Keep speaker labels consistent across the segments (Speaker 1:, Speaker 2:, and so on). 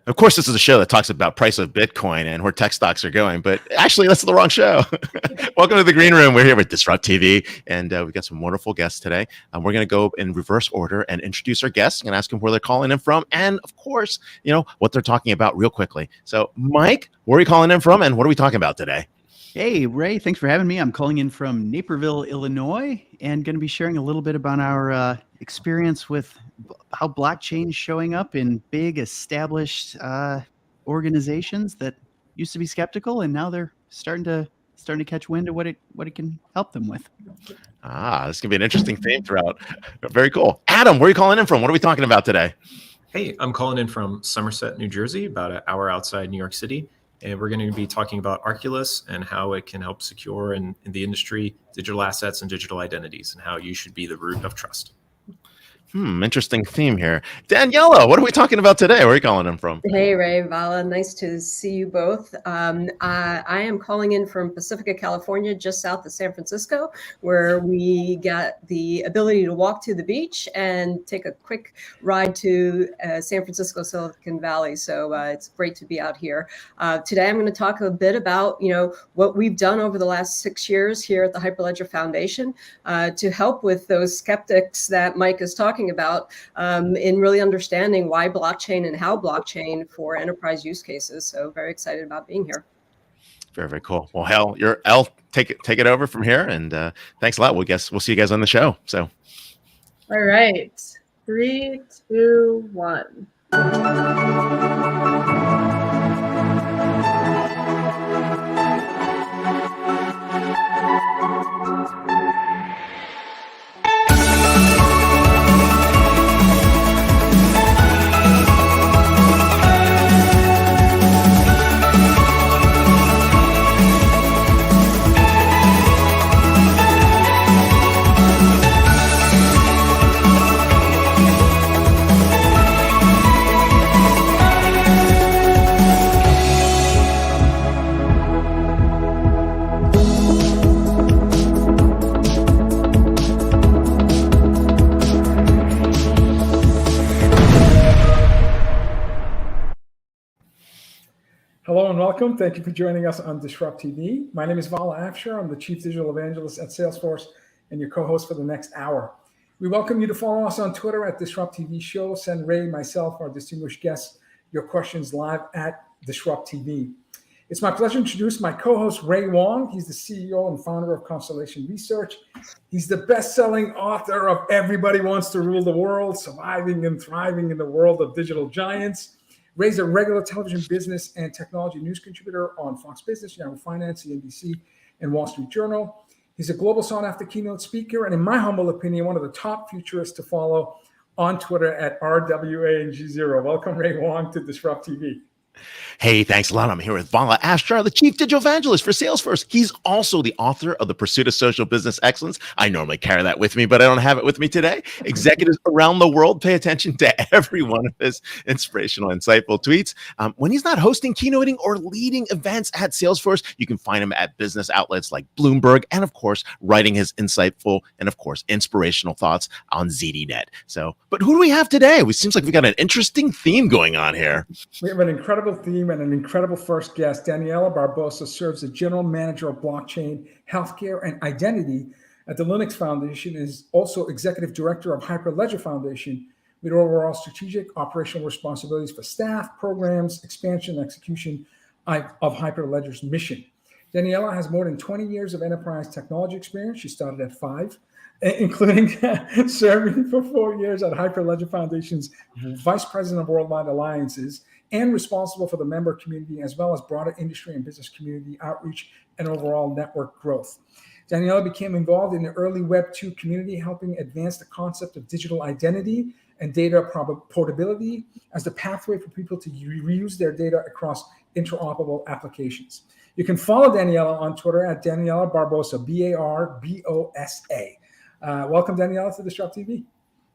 Speaker 1: Of course, this is a show that talks about price of Bitcoin and where tech stocks are going, but actually, that's the wrong show. Welcome to the Green Room. We're here with DisrupTV, and we've got some wonderful guests today. We're going to go in reverse order and introduce our guests and ask them where they're calling in from, and of course, what they're talking about real quickly. So, Mike, where are you calling in from, and what are we talking about today?
Speaker 2: Hey, Ray, thanks for having me. I'm calling in from Naperville, Illinois, and going to be sharing a little bit about our experience with how blockchain is showing up in big established organizations that used to be skeptical, and now they're starting to catch wind of what it can help them with.
Speaker 1: This can be an interesting theme throughout. Very cool. Adam, where are you calling in from? What are we talking about today?
Speaker 3: Hey, I'm calling in from Somerset, New Jersey, about an hour outside New York City. And we're going to be talking about Arculus and how it can help secure in the industry digital assets and digital identities and how you should be the root of trust.
Speaker 1: Interesting theme here. Daniela, what are we talking about today? Where are you calling in from?
Speaker 4: Hey, Ray, Vala, nice to see you both. I am calling in from Pacifica, California, just south of San Francisco, where we got the ability to walk to the beach and take a quick ride to San Francisco, Silicon Valley. So it's great to be out here. Today, I'm going to talk a bit about, what we've done over the last 6 years here at the Hyperledger Foundation to help with those skeptics that Mike is talking about in really understanding why blockchain and how blockchain for enterprise use cases. So very excited about being here.
Speaker 1: Very, very cool. Well, Elle, take it over from here, and thanks a lot. We'll see you guys on the show. So,
Speaker 5: all right, 3, 2, 1.
Speaker 6: Hello and welcome. Thank you for joining us on DisrupTV. My name is Vala Afshar. I'm the Chief Digital Evangelist at Salesforce and your co-host for the next hour. We welcome you to follow us on Twitter at DisrupTV Show. Send Ray, myself, our distinguished guests, your questions live at DisrupTV. It's my pleasure to introduce my co-host, Ray Wang. He's the CEO and founder of Constellation Research. He's the best-selling author of Everybody Wants to Rule the World, Surviving and Thriving in the World of Digital Giants. Ray's a regular television business and technology news contributor on Fox Business, Yahoo Finance, CNBC, and Wall Street Journal. He's a global sought-after keynote speaker, and in my humble opinion, one of the top futurists to follow on Twitter at RWANG0. Welcome, Ray Wang, to DisrupTV.
Speaker 1: Hey, thanks a lot. I'm here with Vala Afshar, the Chief Digital Evangelist for Salesforce. He's also the author of The Pursuit of Social Business Excellence. I normally carry that with me, but I don't have it with me today. Executives around the world pay attention to every one of his inspirational, insightful tweets. When he's not hosting, keynoting, or leading events at Salesforce, you can find him at business outlets like Bloomberg and, of course, writing his insightful and, of course, inspirational thoughts on ZDNet. So, but who do we have today? It seems like we've got an interesting theme going on here.
Speaker 6: We have an incredible theme and an incredible first guest. Daniela Barbosa serves as General Manager of Blockchain, Healthcare, and Identity at the Linux Foundation, and is also Executive Director of Hyperledger Foundation with overall strategic operational responsibilities for staff, programs, expansion, and execution of Hyperledger's mission. Daniela has more than 20 years of enterprise technology experience. She started at 5, including serving for 4 years at Hyperledger Foundation's Vice President of Worldwide Alliances, and responsible for the member community, as well as broader industry and business community outreach and overall network growth. Daniela became involved in the early Web 2 community, helping advance the concept of digital identity and data portability as the pathway for people to reuse their data across interoperable applications. You can follow Daniela on Twitter at Daniela Barbosa, Barbosa. Welcome, Daniela, to DisrupTV.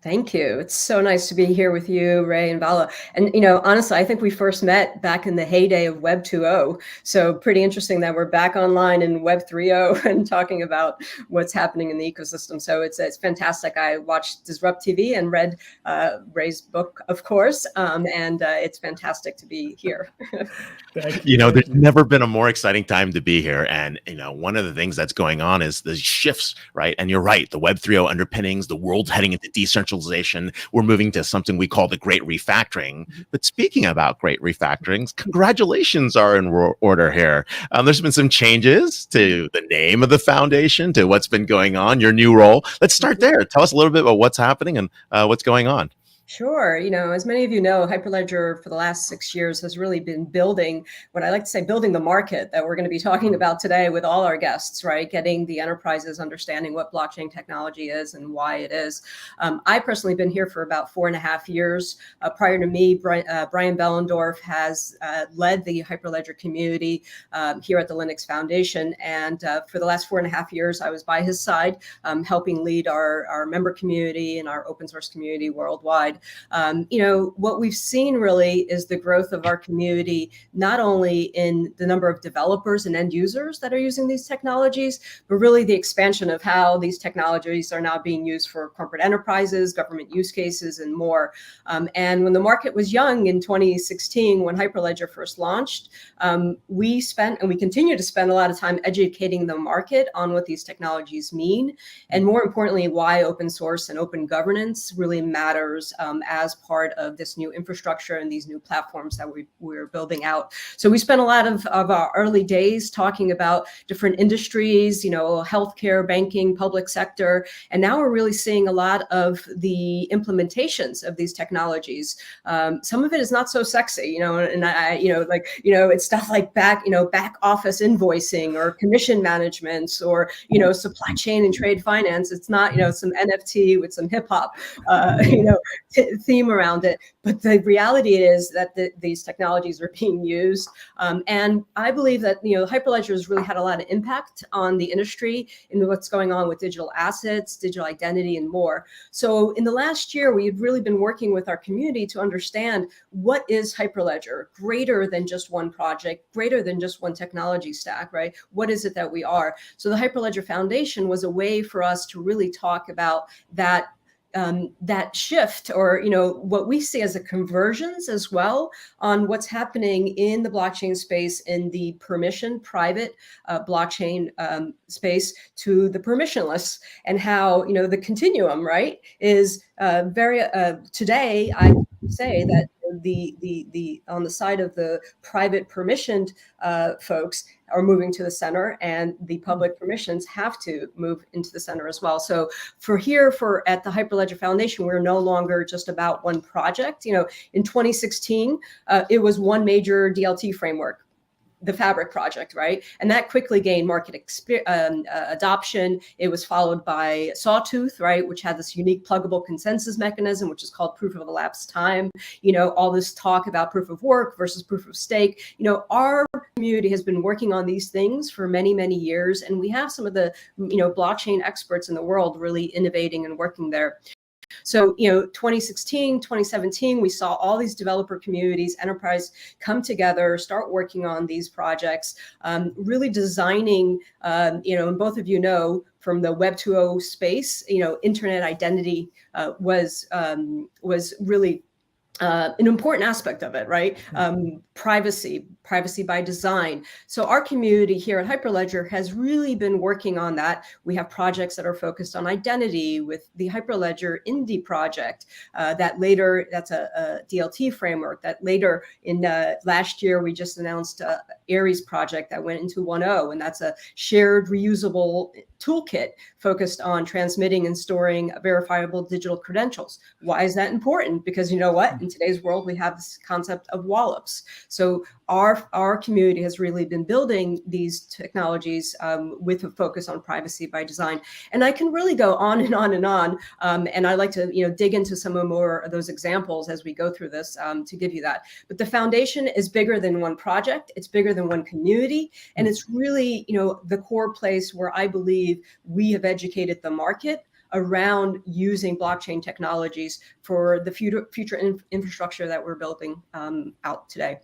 Speaker 4: Thank you. It's so nice to be here with you, Ray and Vala. And, honestly, I think we first met back in the heyday of Web 2.0. So pretty interesting that we're back online in Web 3.0 and talking about what's happening in the ecosystem. So it's fantastic. I watched DisrupTV and read Ray's book, of course, and it's fantastic to be here.
Speaker 6: Thank you.
Speaker 1: There's never been a more exciting time to be here. And, one of the things that's going on is the shifts, right? And you're right, the Web 3.0 underpinnings, the world's heading into decentralization. We're moving to something we call the great refactoring. But speaking about great refactorings, congratulations are in order here. There's been some changes to the name of the foundation, to what's been going on, your new role. Let's start there. Tell us a little bit about what's happening and what's going on.
Speaker 4: Sure. As many of you know, Hyperledger for the last 6 years has really been building what I like to say, building the market that we're going to be talking about today with all our guests, right? Getting the enterprises understanding what blockchain technology is and why it is. I personally been here for about 4.5 years. Prior to me, Brian Bellendorf has led the Hyperledger community here at the Linux Foundation. And for the last 4.5 years, I was by his side, helping lead our member community and our open source community worldwide. What we've seen really is the growth of our community, not only in the number of developers and end users that are using these technologies, but really the expansion of how these technologies are now being used for corporate enterprises, government use cases, and more. And when the market was young in 2016, when Hyperledger first launched, we spent and we continue to spend a lot of time educating the market on what these technologies mean, and more importantly, why open source and open governance really matters as part of this new infrastructure and these new platforms that we're building out. So we spent a lot of our early days talking about different industries, healthcare, banking, public sector, and now we're really seeing a lot of the implementations of these technologies. Some of it is not so sexy, and it's stuff like back office invoicing or commission management or, supply chain and trade finance. It's not, some NFT with some hip hop, theme around it. But the reality is that these technologies are being used. And I believe that, Hyperledger has really had a lot of impact on the industry in what's going on with digital assets, digital identity, and more. So in the last year, we've really been working with our community to understand what is Hyperledger, greater than just one project, greater than just one technology stack, right? What is it that we are? So the Hyperledger Foundation was a way for us to really talk about that shift, or what we see as the conversions as well on what's happening in the blockchain space, in the permission private blockchain space to the permissionless, and how the continuum, right, is very today I say that the on the side of the private permissioned folks are moving to the center, and the public permissions have to move into the center as well. So at the Hyperledger Foundation, we're no longer just about one project. In 2016, it was one major DLT framework, the Fabric project, right? And that quickly gained market adoption. It was followed by Sawtooth, right, which had this unique pluggable consensus mechanism, which is called proof of elapsed time. All this talk about proof of work versus proof of stake. Our community has been working on these things for many, many years, and we have some of the, blockchain experts in the world really innovating and working there. So, 2016, 2017, we saw all these developer communities, enterprise come together, start working on these projects, really designing, and both of you know from the Web 2.0 space, internet identity was really an important aspect of it, right? Privacy by design. So our community here at Hyperledger has really been working on that. We have projects that are focused on identity with the Hyperledger Indie project that's a DLT framework that later in last year, we just announced Aries project that went into 1.0, and that's a shared reusable toolkit focused on transmitting and storing verifiable digital credentials. Why is that important? Because you know what? In today's world, we have this concept of wallops. So our community has really been building these technologies with a focus on privacy by design. And I can really go on and on and on. And I'd like to dig into some more of those examples as we go through this to give you that. But the foundation is bigger than one project. It's bigger than one community. And it's really the core place where I believe we have educated the market around using blockchain technologies for the future infrastructure that we're building out today.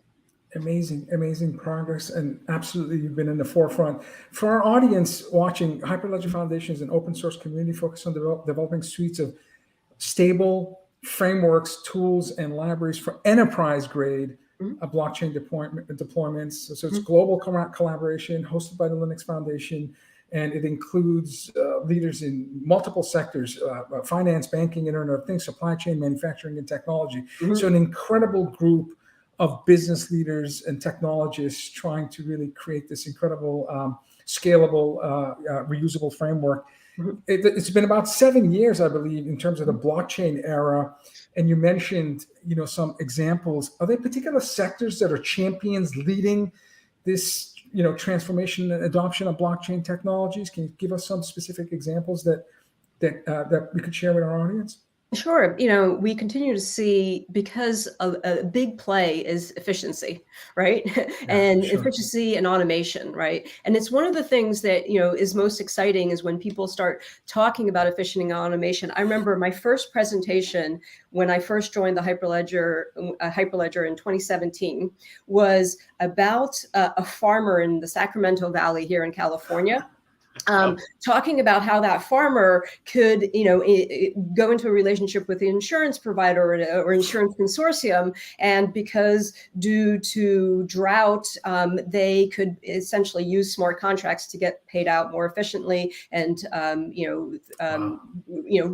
Speaker 6: Amazing progress, and absolutely you've been in the forefront. For our audience watching, Hyperledger Foundation is an open source community focused on developing suites of stable frameworks, tools, and libraries for enterprise grade blockchain deployments. So it's global collaboration hosted by the Linux Foundation, and it includes leaders in multiple sectors: finance, banking, Internet of Things, supply chain, manufacturing, and technology. So an incredible group of business leaders and technologists trying to really create this incredible, scalable, reusable framework. It's been about 7 years, I believe, in terms of the blockchain era. And you mentioned, some examples. Are there particular sectors that are champions leading this, transformation and adoption of blockchain technologies? Can you give us some specific examples that we could share with our audience?
Speaker 4: Sure. We continue to see, because a big play is efficiency, right? And efficiency and automation, right? And it's one of the things that, is most exciting is when people start talking about efficiency and automation. I remember my first presentation when I first joined the Hyperledger in 2017 was about a farmer in the Sacramento Valley here in California. Talking about how that farmer could, go into a relationship with the insurance provider or insurance consortium, and because due to drought, they could essentially use smart contracts to get paid out more efficiently, and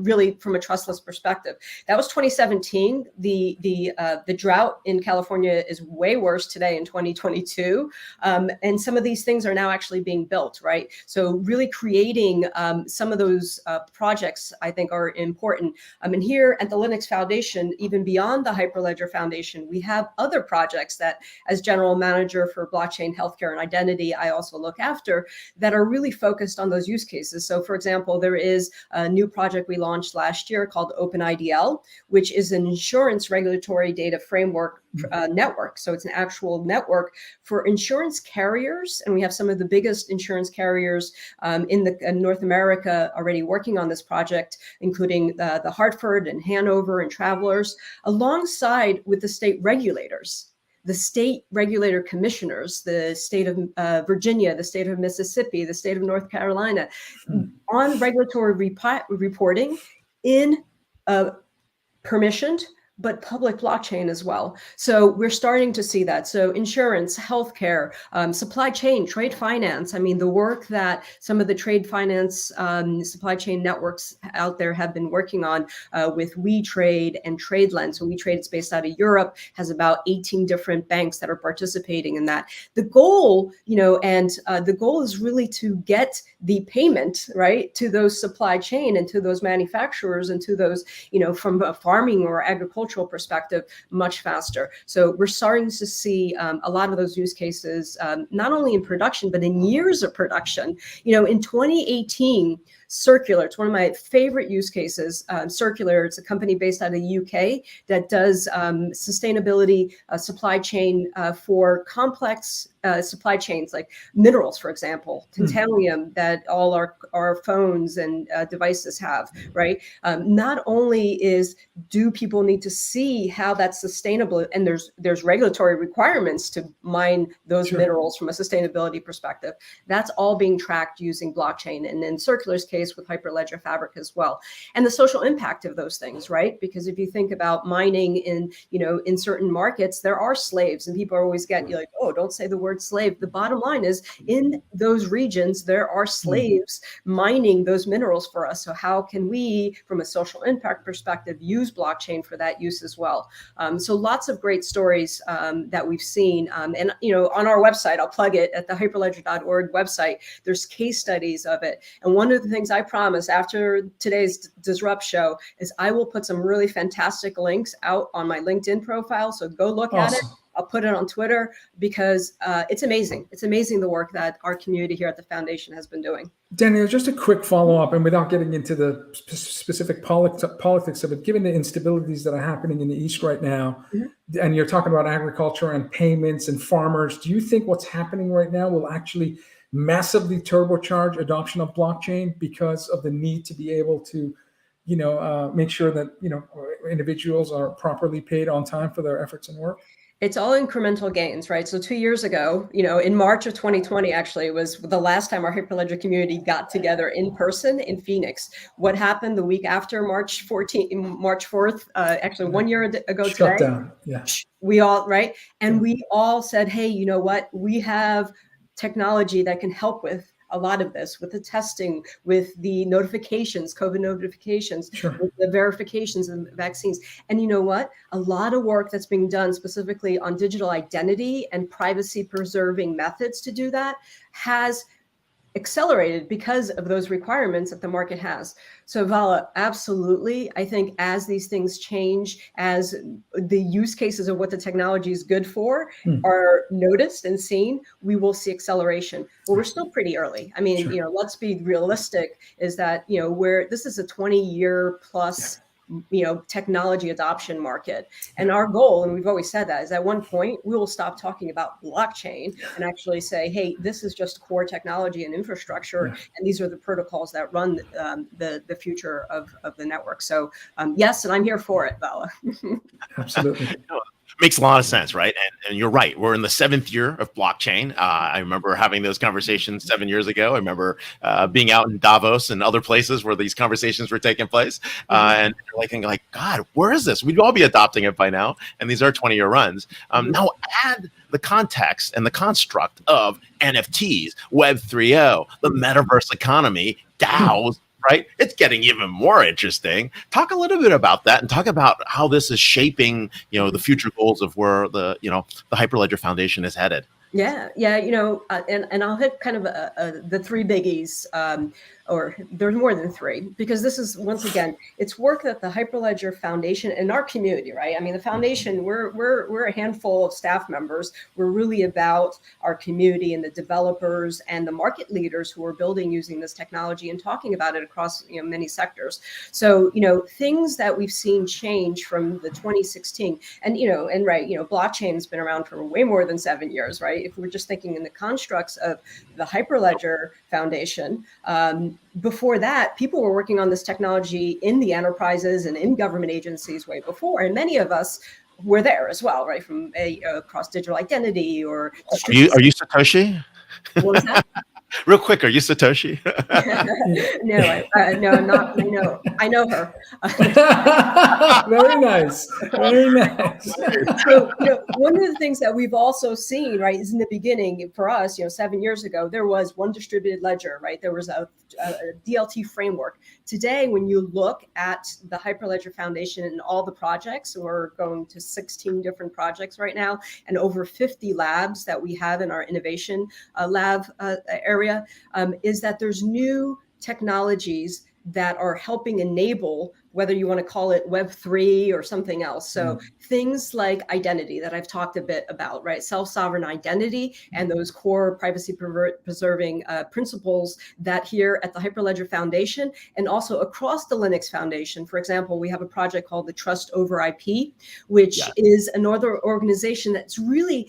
Speaker 4: really from a trustless perspective. That was 2017. The drought in California is way worse today in 2022, and some of these things are now actually being built, right? So really creating some of those projects, I think, are important. And here at the Linux Foundation, even beyond the Hyperledger Foundation, we have other projects that, as general manager for blockchain, healthcare, and identity, I also look after, that are really focused on those use cases. So, for example, there is a new project we launched last year called OpenIDL, which is an insurance regulatory data framework network. So it's an actual network for insurance carriers, and we have some of the biggest insurance carriers in North America already working on this project, including the Hartford and Hanover and Travelers, alongside with the state regulators, the state regulator commissioners, the state of Virginia, the state of Mississippi, the state of North Carolina, on regulatory reporting in permissioned but public blockchain as well. So we're starting to see that. So insurance, healthcare, supply chain, trade finance. I mean, the work that some of the trade finance supply chain networks out there have been working on with WeTrade and TradeLens. So WeTrade is based out of Europe, has about 18 different banks that are participating in that. The goal, the goal is really to get the payment, right, to those supply chain and to those manufacturers and to those, from a farming or agricultural perspective, much faster. So we're starting to see a lot of those use cases, not only in production, but in years of production. In 2018, Circular, it's one of my favorite use cases. Circular, it's a company based out of the UK that does sustainability supply chain for complex supply chains, like minerals, for example, tantalum that all our phones and devices have, right? Not only do people need to see how that's sustainable, and there's regulatory requirements to mine those minerals from a sustainability perspective. That's all being tracked using blockchain, and in Circular's case with Hyperledger Fabric as well. And the social impact of those things, right? Because if you think about mining in certain markets, there are slaves, and people always get like, oh, don't say the word slave. The bottom line is, in those regions, there are slaves mining those minerals for us. So how can we, from a social impact perspective, use blockchain for that use as well? So lots of great stories that we've seen. And, on our website, I'll plug it, at the hyperledger.org website, there's case studies of it. And one of the things I promise after today's Disrupt show is I will put some really fantastic links out on my LinkedIn profile. So go look at it. I'll put it on Twitter, because it's amazing. It's amazing the work that our community here at the foundation has been doing.
Speaker 6: Daniel, just a quick follow-up, and without getting into the specific politics of it, given the instabilities that are happening in the East right now, and you're talking about agriculture and payments and farmers, do you think what's happening right now will actually massively turbocharge adoption of blockchain because of the need to be able to make sure that, individuals are properly paid on time for their efforts and work?
Speaker 4: It's all incremental gains, right? So 2 years ago, in March of 2020, actually, was the last time our Hyperledger community got together in person in Phoenix. What happened the week after March 4th, actually 1 year ago
Speaker 6: Shut
Speaker 4: today?
Speaker 6: down. Yeah.
Speaker 4: We all, right? And we all said, hey, you know what? We have technology that can help with a lot of this, with the testing, with the notifications, COVID notifications,
Speaker 6: Sure.
Speaker 4: with the verifications and vaccines. And you know what? A lot of work that's being done specifically on digital identity and privacy preserving methods to do that has accelerated because of those requirements that the market has. So Vala, absolutely. I think as these things change, as the use cases of what the technology is good for are noticed and seen, we will see acceleration. But we're still pretty early. I mean,
Speaker 6: Sure.
Speaker 4: let's be realistic, is that, where this is a 20-year plus technology adoption market. And our goal, and we've always said that, is at one point we will stop talking about blockchain and actually say, hey, this is just core technology and infrastructure. And these are the protocols that run the future of the network. So yes, and I'm here for it, Vala.
Speaker 6: Absolutely.
Speaker 1: Makes a lot of sense, right? And you're right. We're in the 7th year of blockchain. I remember having those conversations 7 years ago. I remember being out in Davos and other places where these conversations were taking place. And you're thinking like, God, where is this? We'd all be adopting it by now. And these are 20-year runs. Now add the context and the construct of NFTs, Web 3.0, the metaverse economy, DAOs, right? It's getting even more interesting. Talk a little bit about that and talk about how this is shaping, the future goals of where the Hyperledger Foundation is headed.
Speaker 4: Yeah, and I'll hit kind of the three biggies, or there's more than three, because this is, once again, it's work that the Hyperledger Foundation and our community, right? I mean, the foundation, we're a handful of staff members. We're really about our community and the developers and the market leaders who are building using this technology and talking about it across many sectors. So things that we've seen change from the 2016, and blockchain's been around for way more than 7 years, right? If we're just thinking in the constructs of the Hyperledger Foundation, before that, people were working on this technology in the enterprises and in government agencies way before, and many of us were there as well, right? From across digital identity or
Speaker 1: are you Satoshi?
Speaker 4: What was that?
Speaker 1: Real quick, are you Satoshi?
Speaker 4: No, I'm not. I know her.
Speaker 6: Very nice. Very nice.
Speaker 4: So, one of the things that we've also seen, right, is in the beginning for us, 7 years ago, there was one distributed ledger, right? There was a DLT framework. Today, when you look at the Hyperledger Foundation and all the projects, we're going to 16 different projects right now, and over 50 labs that we have in our innovation lab area, is that there's new technologies that are helping enable, whether you want to call it Web3 or something else. So things like identity that I've talked a bit about, right? Self-sovereign identity and those core privacy preserving principles that here at the Hyperledger Foundation and also across the Linux Foundation. For example, we have a project called the Trust Over IP, which is another organization that's really,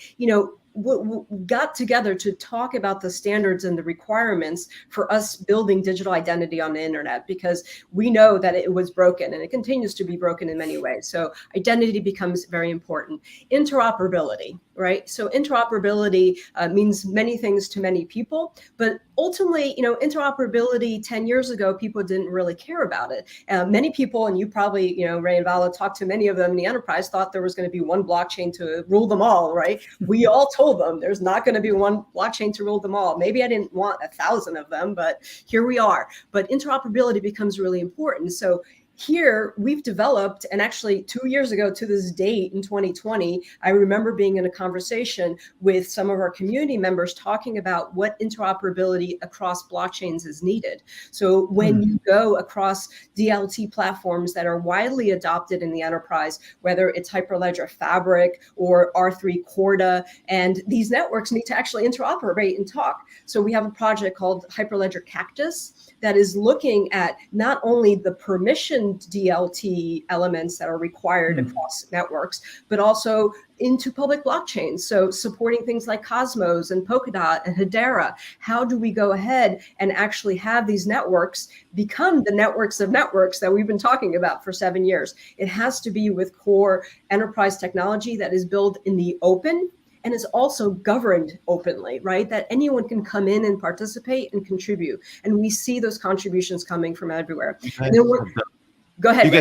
Speaker 4: got together to talk about the standards and the requirements for us building digital identity on the internet, because we know that it was broken and it continues to be broken in many ways. So identity becomes very important. Interoperability, right? So interoperability means many things to many people, but ultimately, interoperability 10 years ago, people didn't really care about it. Many people, and you probably, Ray and Vala talked to many of them in the enterprise, thought there was going to be one blockchain to rule them all, right? We all told them there's not going to be one blockchain to rule them all. Maybe I didn't want 1,000 of them, but here we are. But interoperability becomes really important. So here we've developed, and actually 2 years ago to this date in 2020, I remember being in a conversation with some of our community members talking about what interoperability across blockchains is needed. So when you go across DLT platforms that are widely adopted in the enterprise, whether it's Hyperledger Fabric or R3 Corda, and these networks need to actually interoperate and talk. So we have a project called Hyperledger Cactus that is looking at not only the permission mentioned DLT elements that are required across networks, but also into public blockchains. So supporting things like Cosmos and Polkadot and Hedera. How do we go ahead and actually have these networks become the networks of networks that we've been talking about for 7 years? It has to be with core enterprise technology that is built in the open and is also governed openly, right? That anyone can come in and participate and contribute. And we see those contributions coming from everywhere. And then go ahead.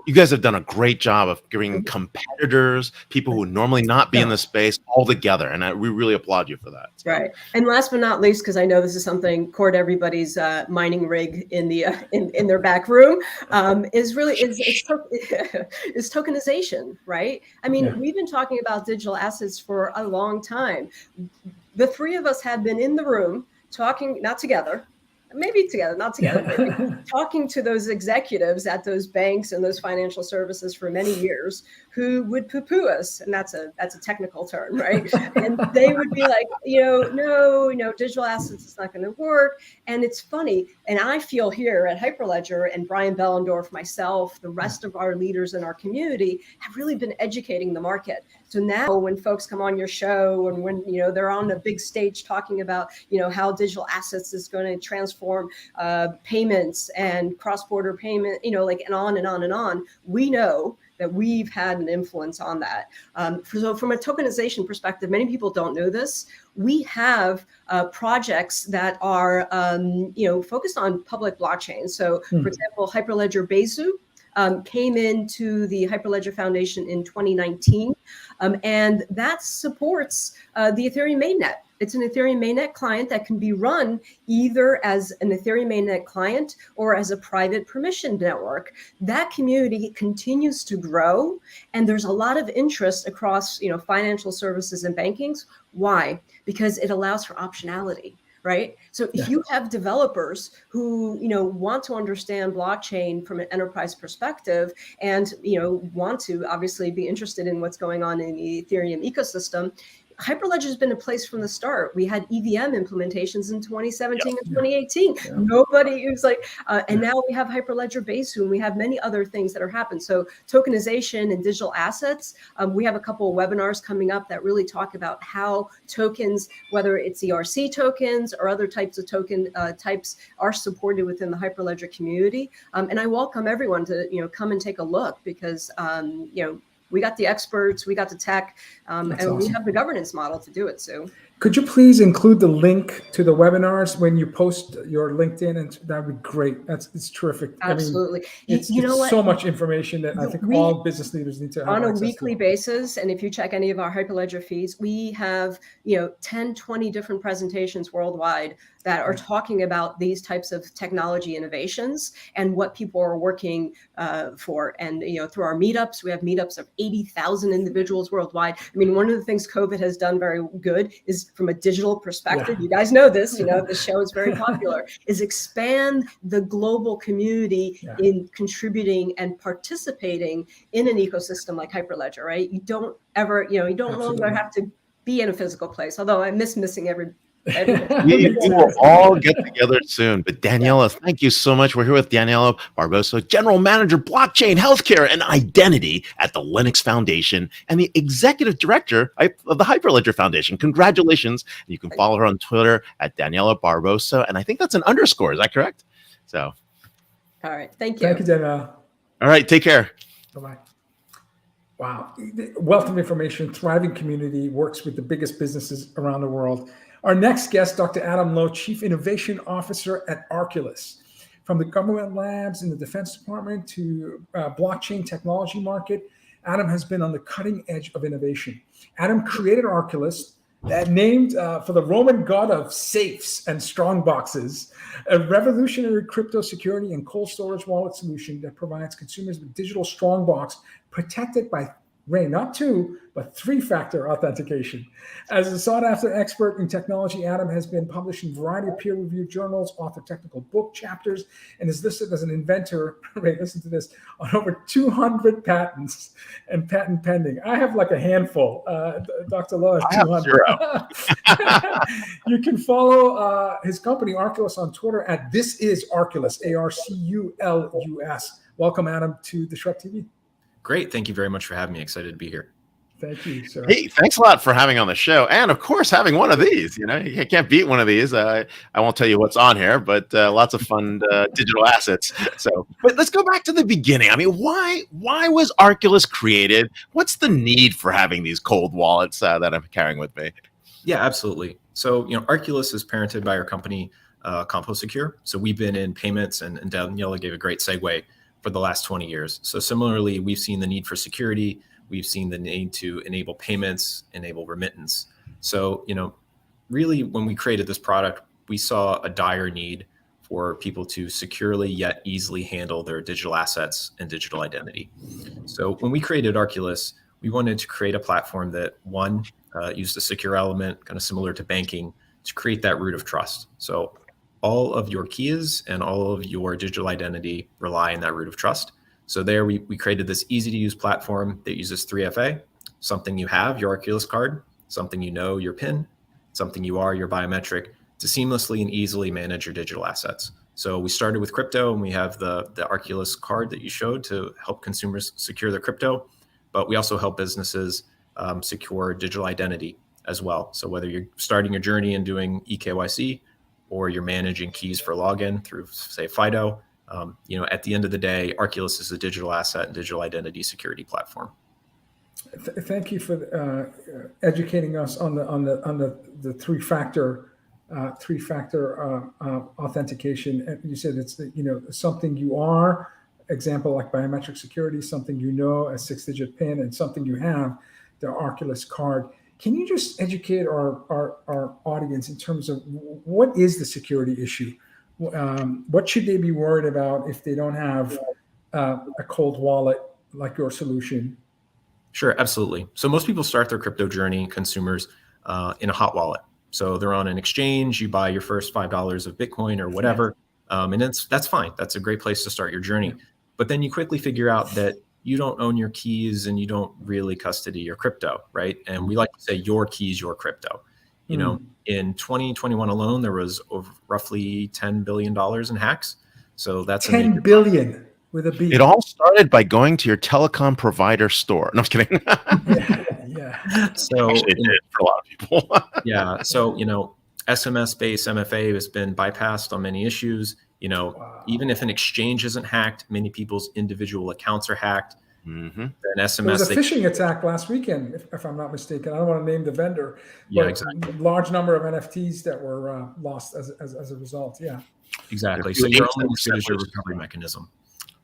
Speaker 1: You guys have done a great job of bringing competitors, people who would normally not be in the space, all together, and we really applaud you for that.
Speaker 4: Right. And last but not least, because I know this is something core to everybody's mining rig in the in their back room, is tokenization, right? I mean, we've been talking about digital assets for a long time. The three of us have been in the room talking, not together. Maybe together, not together, maybe, talking to those executives at those banks and those financial services for many years who would poo-poo us. And that's a technical term, right? And they would be like, no, digital assets is not going to work. And it's funny. And I feel here at Hyperledger and Brian Bellendorf, myself, the rest of our leaders in our community have really been educating the market. So now when folks come on your show and when, they're on a big stage talking about, how digital assets is going to transform payments and cross-border payment, and on and on and on, we know that we've had an influence on that. So from a tokenization perspective, many people don't know this. We have projects that are, focused on public blockchains. So for example, Hyperledger Besu came into the Hyperledger Foundation in 2019, and that supports the Ethereum mainnet. It's an Ethereum mainnet client that can be run either as an Ethereum mainnet client or as a private permissioned network. That community continues to grow, and there's a lot of interest across, financial services and bankings. Why? Because it allows for optionality. Right. So if you have developers who, want to understand blockchain from an enterprise perspective and, want to obviously be interested in what's going on in the Ethereum ecosystem, Hyperledger has been a place from the start. We had EVM implementations in 2017 and 2018. Nobody was like, and now we have Hyperledger Besu, and we have many other things that are happening. So tokenization and digital assets, we have a couple of webinars coming up that really talk about how tokens, whether it's ERC tokens or other types of token types, are supported within the Hyperledger community. And I welcome everyone to, come and take a look because, we got the experts, we got the tech, and awesome. We have the governance model to do it, Sue.
Speaker 6: Could you please include the link to the webinars when you post your LinkedIn? And that would be great. It's terrific.
Speaker 4: Absolutely.
Speaker 6: I mean, it's so much information that I think all business leaders need to have
Speaker 4: on a weekly basis. And if you check any of our Hyperledger feeds, we have 10, 20 different presentations worldwide that are talking about these types of technology innovations and what people are working for. And through our meetups, we have meetups of 80,000 individuals worldwide. I mean, one of the things COVID has done very good is from a digital perspective, you guys know this, the show is very popular, is expand the global community in contributing and participating in an ecosystem like Hyperledger, right? You don't ever, you don't longer have to be in a physical place, although I miss missing every
Speaker 1: we will all get together soon. But Daniela, thank you so much. We're here with Daniela Barbosa, General Manager, Blockchain, Healthcare, and Identity at the Linux Foundation and the Executive Director of the Hyperledger Foundation. Congratulations. You can follow her on Twitter at Daniela Barbosa. And I think that's an underscore. Is that correct? So.
Speaker 4: All right. Thank you.
Speaker 6: Thank you, Daniela.
Speaker 1: All right. Take care.
Speaker 6: Bye-bye. Wow. Wealth of information, thriving community, works with the biggest businesses around the world. Our next guest, Dr. Adam Lowe, Chief Innovation Officer at Arculus. From the government labs in the Defense Department to blockchain technology market, Adam has been on the cutting edge of innovation. Adam created Arculus, named for the Roman god of safes and strong boxes, a revolutionary crypto security and cold storage wallet solution that provides consumers with digital strong box protected by not 2, but 3-factor authentication. As a sought-after expert in technology, Adam has been published in a variety of peer-reviewed journals, authored technical book chapters, and is listed as an inventor, listen to this, on over 200 patents and patent pending. I have like a handful. Dr. Lowe has 200. You can follow his company, Arculus, on Twitter at This Is Arculus, Arculus. Welcome, Adam, to DisrupTV.
Speaker 3: Great. Thank you very much for having me. Excited to be here.
Speaker 6: Thank you, sir.
Speaker 1: Hey, thanks a lot for having on the show, and of course having one of these. You know, you can't beat one of these. I won't tell you what's on here, but lots of fun digital assets. So, but let's go back to the beginning. I mean, why was Arculus created? What's the need for having these cold wallets that I'm carrying with me?
Speaker 3: Yeah, absolutely. So, Arculus is parented by our company, CompoSecure. So we've been in payments, and Daniela gave a great segue for the last 20 years. So similarly, we've seen the need for security. We've seen the need to enable payments, enable remittance. So, really when we created this product, we saw a dire need for people to securely yet easily handle their digital assets and digital identity. So when we created Arculus, we wanted to create a platform that, one, used a secure element, kind of similar to banking, to create that root of trust. So all of your keys and all of your digital identity rely on that root of trust. So there we created this easy to use platform that uses 3FA, something you have, your Arculus card, something you know, your PIN, something you are, your biometric, to seamlessly and easily manage your digital assets. So we started with crypto, and we have the Arculus card that you showed to help consumers secure their crypto, but we also help businesses secure digital identity as well. So whether you're starting your journey and doing eKYC, or you're managing keys for login through, say, FIDO, at the end of the day, Arculus is a digital asset and digital identity security platform.
Speaker 6: Thank you for educating us on the three-factor authentication. And you said it's something you are, example like biometric security, something a 6-digit PIN, and something you have, the Arculus card. Can you just educate our audience in terms of what is the security issue? What should they be worried about if they don't have a cold wallet like your solution?
Speaker 3: Sure, absolutely. So most people start their crypto journey, consumers, in a hot wallet. So they're on an exchange, you buy your first $5 of Bitcoin or whatever, and that's fine. That's a great place to start your journey. But then you quickly figure out that you don't own your keys and you don't really custody your crypto, right? And we like to say your keys, your crypto. In 2021 alone, there was roughly $10 billion in hacks. So that's
Speaker 6: 10 billion with a B.
Speaker 1: It all started by going to your telecom provider store. No, I'm just kidding.
Speaker 6: Yeah.
Speaker 3: So
Speaker 1: actually, it did for a lot of people.
Speaker 3: Yeah. So, SMS-based MFA has been bypassed on many issues. Even if an exchange isn't hacked, many people's individual accounts are hacked.
Speaker 1: Mm-hmm.
Speaker 3: An SMS.
Speaker 6: There was a phishing attack last weekend, if I'm not mistaken. I don't want to name the vendor.
Speaker 3: Yeah,
Speaker 6: but
Speaker 3: exactly.
Speaker 6: Large number of NFTs that were lost as a result. Yeah.
Speaker 3: Exactly. So you're only as good as your recovery mechanism.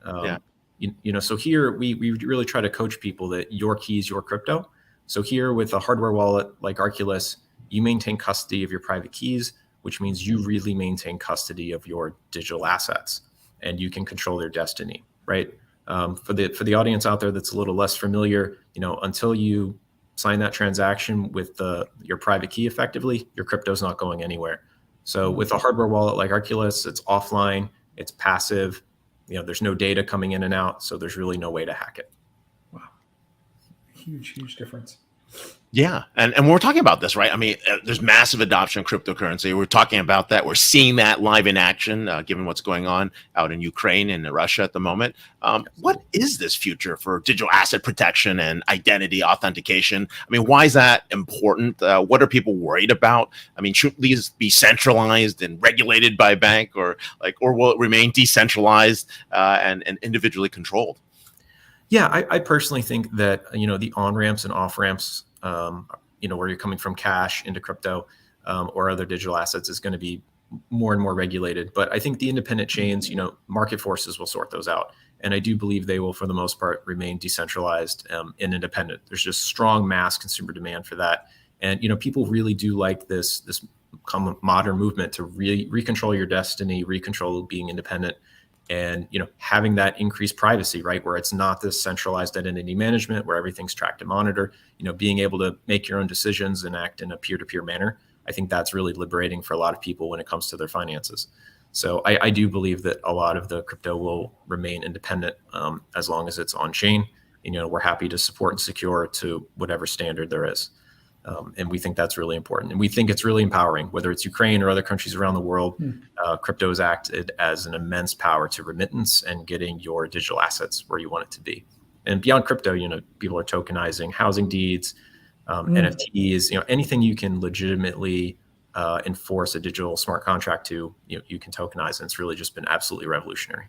Speaker 3: So here we really try to coach people that your keys, your crypto. So here with a hardware wallet like Arculus, you maintain custody of your private keys, which means you really maintain custody of your digital assets, and you can control their destiny, right? For the audience out there that's a little less familiar, until you sign that transaction with your private key effectively, your crypto's not going anywhere. So with a hardware wallet like Arculus, it's offline, it's passive, there's no data coming in and out, so there's really no way to hack it.
Speaker 6: Wow. Huge difference.
Speaker 1: Yeah. And when we're talking about this, right? I mean, there's massive adoption of cryptocurrency. We're talking about that. We're seeing that live in action, given what's going on out in Ukraine and Russia at the moment. What is this future for digital asset protection and identity authentication? I mean, why is that important? What are people worried about? I mean, should these be centralized and regulated by a bank, or will it remain decentralized and individually controlled?
Speaker 3: Yeah, I personally think that, the on-ramps and off-ramps, where you're coming from cash into crypto or other digital assets is going to be more and more regulated. But I think the independent chains, market forces will sort those out. And I do believe they will, for the most part, remain decentralized and independent. There's just strong mass consumer demand for that. And, people really do like this modern movement to really recontrol your destiny, recontrol being independent. And, having that increased privacy, right, where it's not this centralized identity management where everything's tracked and monitored, being able to make your own decisions and act in a peer-to-peer manner. I think that's really liberating for a lot of people when it comes to their finances. So I do believe that a lot of the crypto will remain independent as long as it's on chain. We're happy to support and secure to whatever standard there is. And we think that's really important. And we think it's really empowering, whether it's Ukraine or other countries around the world. Crypto has acted as an immense power to remittance and getting your digital assets where you want it to be. And beyond crypto, people are tokenizing housing deeds, NFTs, anything you can legitimately enforce a digital smart contract to, you can tokenize. And it's really just been absolutely revolutionary.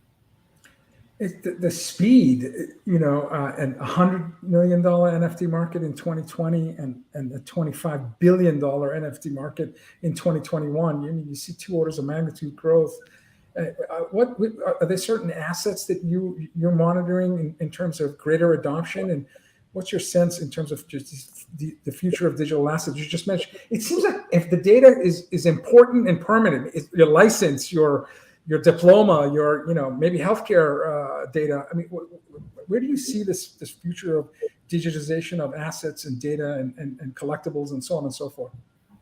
Speaker 6: The speed, and $100 million NFT market in 2020 and a $25 billion NFT market in 2021. You see 2 orders of magnitude growth. What are there certain assets that you're monitoring in terms of greater adoption, and what's your sense in terms of just the future of digital assets? You just mentioned it seems like if the data is important and permanent, your license, your diploma, your maybe healthcare data. I mean, where do you see this future of digitization of assets and data and collectibles and so on and so forth?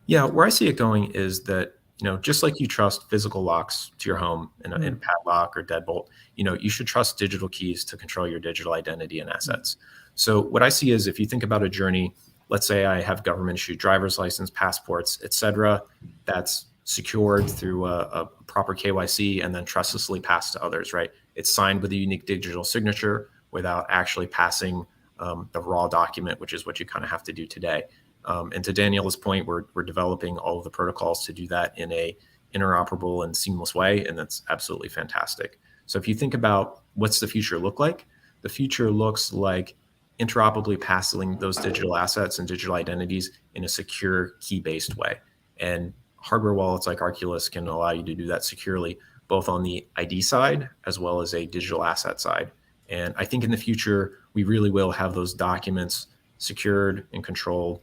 Speaker 3: Yeah, where I see it going is that just like you trust physical locks to your home in a padlock or deadbolt, you should trust digital keys to control your digital identity and assets. So what I see is if you think about a journey, let's say I have government issued driver's license, passports, et cetera, that's secured through a proper KYC and then trustlessly passed to others, right? It's signed with a unique digital signature without actually passing the raw document, which is what you kind of have to do today. And to Daniela's point, we're developing all of the protocols to do that in a interoperable and seamless way, and that's absolutely fantastic. So if you think about what's the future look like, the future looks like interoperably passing those digital assets and digital identities in a secure key-based way. And hardware wallets like Arculus can allow you to do that securely, both on the ID side as well as a digital asset side. And I think in the future, we really will have those documents secured and controlled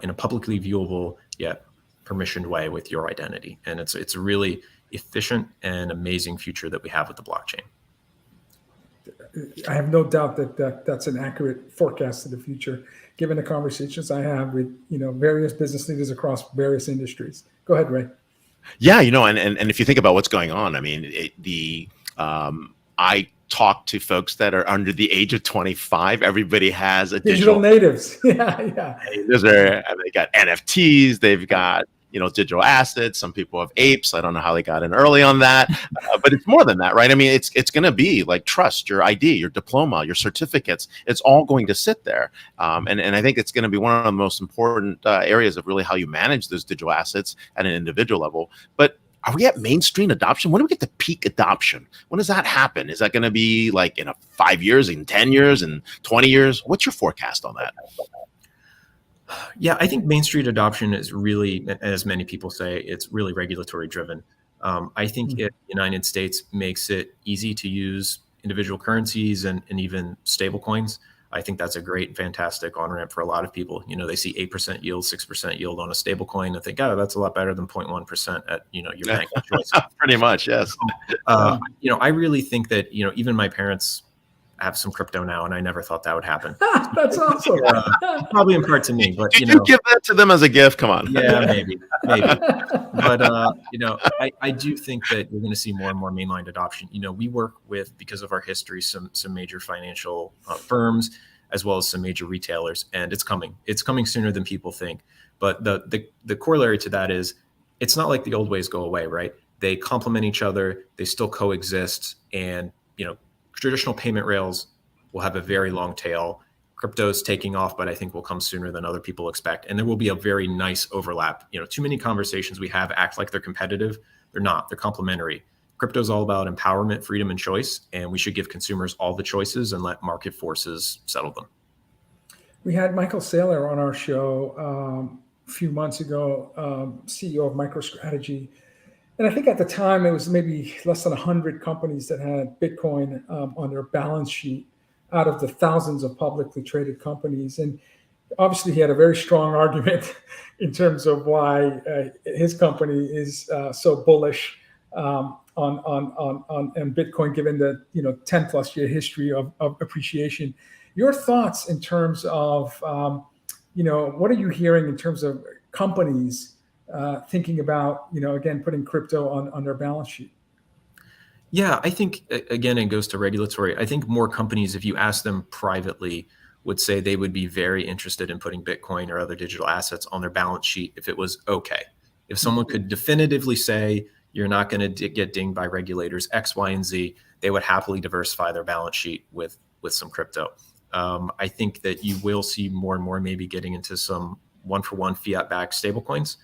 Speaker 3: in a publicly viewable yet permissioned way with your identity. And it's a really efficient and amazing future that we have with the blockchain.
Speaker 6: I have no doubt that that's an accurate forecast of the future, given the conversations I have with various business leaders across various industries. Go ahead, Ray.
Speaker 1: Yeah, and if you think about what's going on, I mean, I talk to folks that are under the age of 25. Everybody has a
Speaker 6: digital natives. Yeah.
Speaker 1: They got NFTs. They've got digital assets. Some people have apes. I don't know how they got in early on that, but it's more than that, right? I mean, it's going to be like trust, your ID, your diploma, your certificates. It's all going to sit there, and I think it's going to be one of the most important areas of really how you manage those digital assets at an individual level. But are we at mainstream adoption? When do we get to peak adoption? When does that happen? Is that going to be like in 5 years, in 10 years, in 20 years? What's your forecast on that?
Speaker 3: Yeah, I think Main Street adoption is really, as many people say, it's really regulatory driven. I think if the United States makes it easy to use individual currencies and even stable coins, I think that's a great, fantastic on-ramp for a lot of people. They see 8% yield, 6% yield on a stable coin and think, oh, that's a lot better than 0.1% at, your bank of choice.
Speaker 1: Pretty much, yes.
Speaker 3: I really think that, even my parents have some crypto now, and I never thought that would happen.
Speaker 6: That's awesome.
Speaker 3: Probably in part to me, but
Speaker 1: Did you give that to them as a gift? Come on.
Speaker 3: Yeah, maybe. But I do think that you're going to see more and more mainline adoption. We work with, because of our history, some major financial firms as well as some major retailers, and it's coming. It's coming sooner than people think. But the corollary to that is, it's not like the old ways go away, right? They complement each other. They still coexist, and traditional payment rails will have a very long tail. Crypto's taking off, but I think will come sooner than other people expect. And there will be a very nice overlap. Too many conversations we have act like they're competitive. They're not. They're complementary. Crypto's all about empowerment, freedom, and choice. And we should give consumers all the choices and let market forces settle them.
Speaker 6: We had Michael Saylor on our show a few months ago, CEO of MicroStrategy. And I think at the time, it was maybe less than 100 companies that had Bitcoin on their balance sheet out of the thousands of publicly traded companies. And obviously, he had a very strong argument in terms of why his company is so bullish on Bitcoin, given the 10 plus year history of appreciation. Your thoughts in terms of what are you hearing in terms of companies thinking about, again, putting crypto on their balance sheet?
Speaker 3: Yeah, I think, again, it goes to regulatory. I think more companies, if you ask them privately, would say they would be very interested in putting Bitcoin or other digital assets on their balance sheet if it was okay. If someone could definitively say you're not going to get dinged by regulators X, Y, and Z, they would happily diversify their balance sheet with some crypto. I think that you will see more and more maybe getting into some one-for-one fiat-backed stablecoins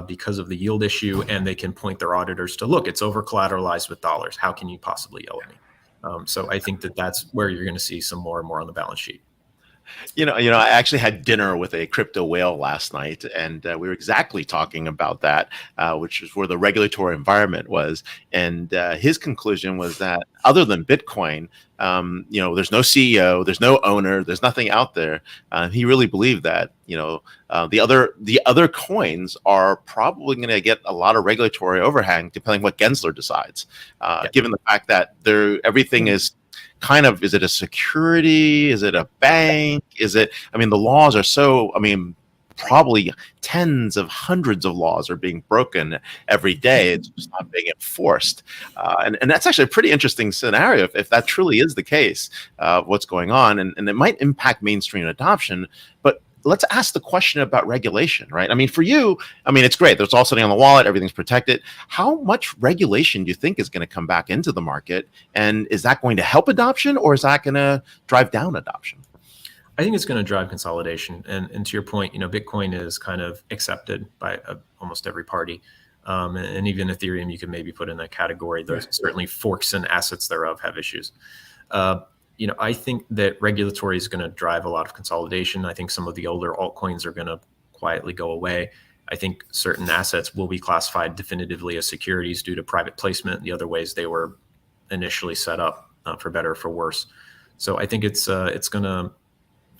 Speaker 3: because of the yield issue, and they can point their auditors to, look, it's over-collateralized with dollars. How can you possibly yell at me? So I think that that's where you're going to see some more and more on the balance sheet.
Speaker 1: I actually had dinner with a crypto whale last night, and we were exactly talking about that, which is where the regulatory environment was. And his conclusion was that other than Bitcoin, there's no CEO, there's no owner, there's nothing out there. He really believed that, the other coins are probably going to get a lot of regulatory overhang, depending what Gensler decides, given the fact that everything is kind of, is it a security? Is it a bank? The laws are so, probably tens of hundreds of laws are being broken every day. It's just not being enforced. And that's actually a pretty interesting scenario if that truly is the case, what's going on. And it might impact mainstream adoption. But let's ask the question about regulation, right? For you, it's great. There's all sitting on the wallet. Everything's protected. How much regulation do you think is going to come back into the market? And is that going to help adoption, or is that going to drive down adoption?
Speaker 3: I think it's going to drive consolidation. And to your point, Bitcoin is kind of accepted by almost every party. And even Ethereum, you could maybe put in that category. There's certainly forks and assets thereof have issues. I think that regulatory is going to drive a lot of consolidation. I think some of the older altcoins are going to quietly go away. I think certain assets will be classified definitively as securities due to private placement, the other ways they were initially set up, for better or for worse. So I think it's going to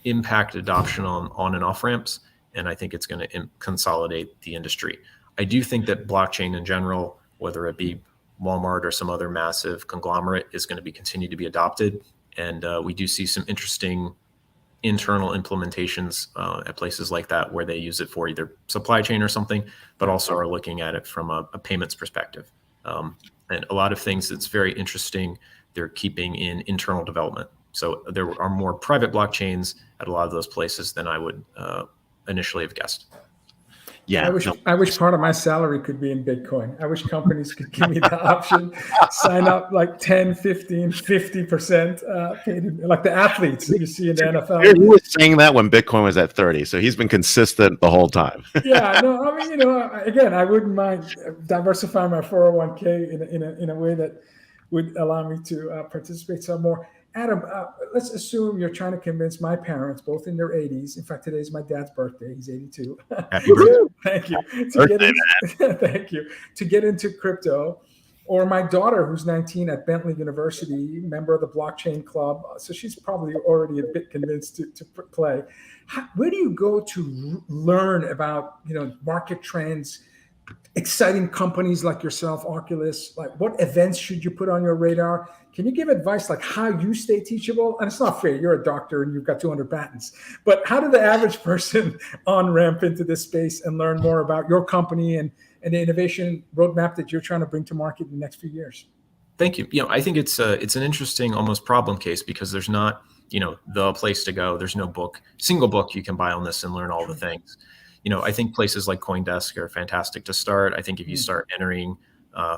Speaker 3: impact adoption on and off ramps, and I think it's going to consolidate the industry. I do think that blockchain in general, whether it be Walmart or some other massive conglomerate, is going to continue to be adopted. And we do see some interesting internal implementations at places like that where they use it for either supply chain or something, but also are looking at it from a payments perspective. And a lot of things that's very interesting, they're keeping in internal development. So there are more private blockchains at a lot of those places than I would initially have guessed.
Speaker 1: Yeah,
Speaker 6: I wish part of my salary could be in Bitcoin. I wish companies could give me the option, sign up like 10, 15, 50% paid in, like the athletes that you see in the NFL.
Speaker 1: He was saying that when Bitcoin was at 30, so he's been consistent the whole time.
Speaker 6: Yeah, no, again, I wouldn't mind diversifying my 401k in a way that would allow me to participate some more. Adam, let's assume you're trying to convince my parents, both in their 80s. In fact, today is my dad's birthday. He's 82.
Speaker 1: Happy birthday.
Speaker 6: Thank you. Thank you. To get into crypto, or my daughter, who's 19 at Bentley University, member of the blockchain club. So she's probably already a bit convinced to play. Where do you go to learn about, market trends, exciting companies like yourself, Oculus? Like, what events should you put on your radar? Can you give advice like how you stay teachable? And it's not fair. You're a doctor and you've got 200 patents. But how did the average person on-ramp into this space and learn more about your company and the innovation roadmap that you're trying to bring to market in the next few years?
Speaker 3: Thank you. I think it's an interesting almost problem case because there's not, the place to go. There's no single book you can buy on this and learn all the things. I think places like CoinDesk are fantastic to start. I think if you start entering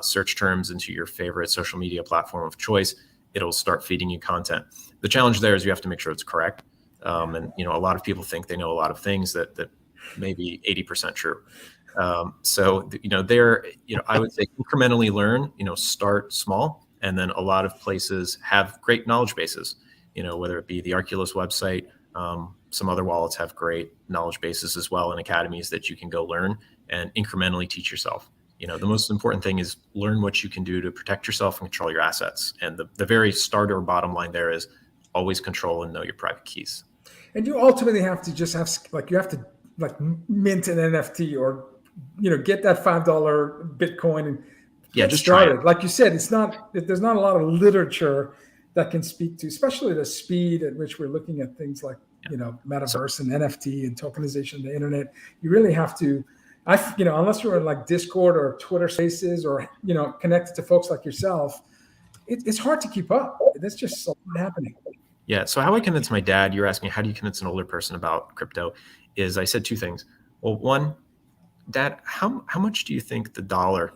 Speaker 3: search terms into your favorite social media platform of choice, it'll start feeding you content. The challenge there is you have to make sure it's correct. And a lot of people think they know a lot of things that may be 80% true. So I would say incrementally learn, start small. And then a lot of places have great knowledge bases, whether it be the Arculus website. Some other wallets have great knowledge bases as well, and academies that you can go learn and incrementally teach yourself. The most important thing is learn what you can do to protect yourself and control your assets. And the very start or bottom line there is always control and know your private keys.
Speaker 6: And you ultimately have to just have, you have to mint an NFT or, get that $5 Bitcoin and get started. Like you said, there's not a lot of literature that can speak to, especially the speed at which we're looking at things like, metaverse and NFT and tokenization of the internet. You really have to, unless you're in like Discord or Twitter Spaces or, connected to folks like yourself, it's hard to keep up. That's just so happening.
Speaker 3: Yeah. So how I convinced my dad, you're asking how do you convince an older person about crypto, is I said two things. Well, one, Dad, how much do you think the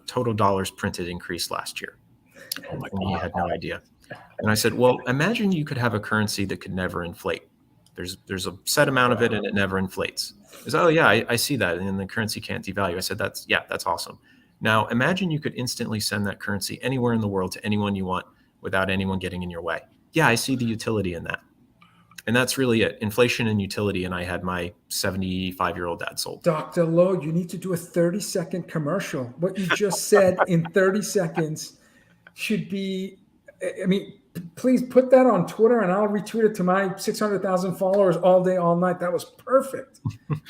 Speaker 3: total dollars printed increased last year?
Speaker 1: Oh my
Speaker 3: And he
Speaker 1: God.
Speaker 3: had no idea. And I said, well, imagine you could have a currency that could never inflate. There's a set amount of it and it never inflates. He said, oh yeah, I see that. And the currency can't devalue. I said, that's awesome. Now imagine you could instantly send that currency anywhere in the world to anyone you want without anyone getting in your way. Yeah, I see the utility in that. And that's really it. Inflation and utility. And I had my 75-year-old dad sold.
Speaker 6: Dr. Lowe, you need to do a 30-second commercial. What you just said in 30 seconds should be, I mean, please put that on Twitter and I'll retweet it to my 600,000 followers all day, all night. That was perfect.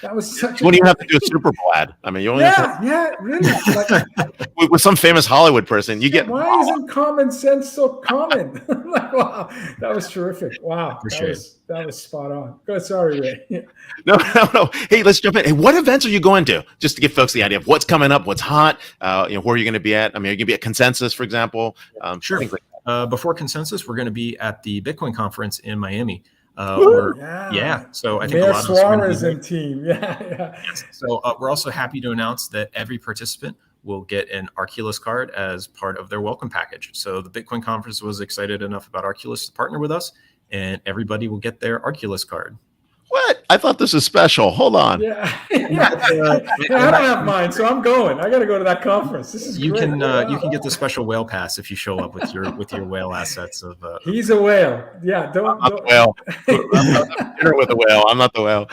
Speaker 6: That was such
Speaker 1: When you have to do a Super Bowl ad, I mean, you only have
Speaker 6: really. Like,
Speaker 1: with some famous Hollywood person, you get.
Speaker 6: why isn't common sense so common? Like, wow, that was terrific. Wow, that was spot on. Go ahead, sorry, Ray.
Speaker 1: No. Hey, let's jump in. Hey, what events are you going to? Just to give folks the idea of what's coming up, what's hot. Where are you going to be at? I mean, are you going to be at Consensus, for example?
Speaker 3: Sure.
Speaker 1: Things like
Speaker 3: Before Consensus, we're going to be at the Bitcoin conference in Miami.
Speaker 6: So
Speaker 3: I think
Speaker 6: Mayor
Speaker 3: a lot of us are gonna be
Speaker 6: Suarez
Speaker 3: there.
Speaker 6: and team. Yeah.
Speaker 3: So we're also happy to announce that every participant will get an Arculus card as part of their welcome package. So the Bitcoin conference was excited enough about Arculus to partner with us, and everybody will get their Arculus card.
Speaker 1: What? I thought this was special. Hold on.
Speaker 6: Yeah. I don't have mine, so I'm going. I got to go to that conference. This is
Speaker 3: You
Speaker 6: great.
Speaker 3: you can get the special whale pass if you show up with your whale assets of.
Speaker 6: He's a whale. Yeah,
Speaker 1: I'm not the whale. I'm not dinner with a whale. I'm not the whale.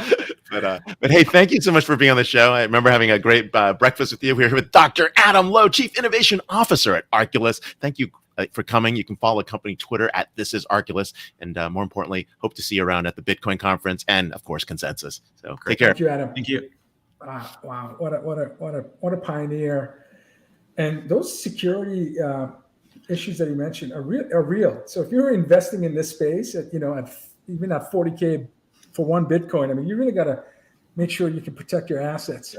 Speaker 1: But hey, thank you so much for being on the show. I remember having a great breakfast with you. We're here with Dr. Adam Lowe, Chief Innovation Officer at Arculus. Thank you for coming. You can follow company Twitter at @ThisIsArculus, and more importantly, hope to see you around at the Bitcoin conference and of course Consensus. So take care.
Speaker 6: Thank you, Adam.
Speaker 3: Thank you.
Speaker 6: Wow, what a pioneer! And those security issues that you mentioned are real. So if you're investing in this space, at even at 40K for one Bitcoin, I mean, you really got to make sure you can protect your assets.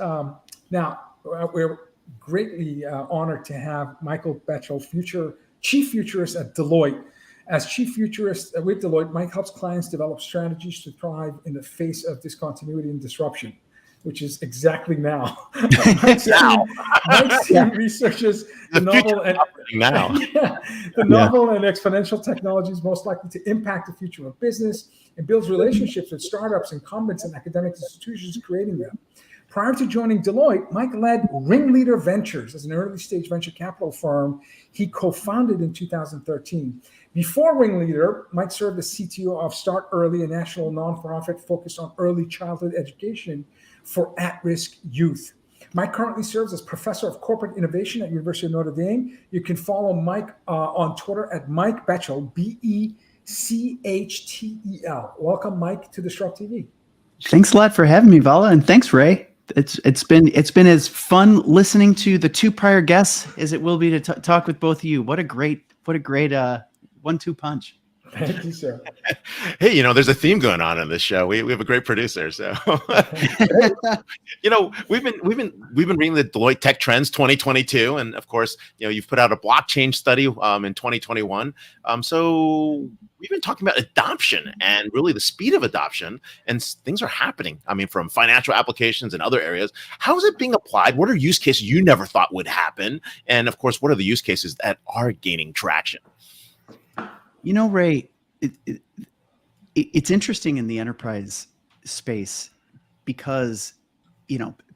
Speaker 6: Now, we're greatly honored to have Michael Bechtel, Chief Futurist at Deloitte. As Chief Futurist with Deloitte, Mike helps clients develop strategies to thrive in the face of discontinuity and disruption, which is exactly now. Mike's team researches the novel and exponential technologies most likely to impact the future of business and builds relationships with startups, incumbents, and academic institutions creating them. Prior to joining Deloitte, Mike led Ringleader Ventures as an early-stage venture capital firm he co-founded in 2013. Before Ringleader, Mike served as CTO of Start Early, a national nonprofit focused on early childhood education for at-risk youth. Mike currently serves as Professor of Corporate Innovation at University of Notre Dame. You can follow Mike on Twitter at Mike Bechtel, Bechtel. Welcome, Mike, to DisrupTV.
Speaker 2: Thanks a lot for having me, Vala, and thanks, Ray. It's been as fun listening to the two prior guests as it will be to talk with both of you. What a great 1-2 punch.
Speaker 6: Thank you, sir.
Speaker 1: Hey, there's a theme going on in this show. We have a great producer, so we've been reading the Deloitte Tech Trends 2022, and of course, you've put out a blockchain study in 2021. So we've been talking about adoption and really the speed of adoption, and things are happening. I mean, from financial applications and other areas. How is it being applied? What are use cases you never thought would happen? And of course, what are the use cases that are gaining traction?
Speaker 2: Ray, it's interesting in the enterprise space because,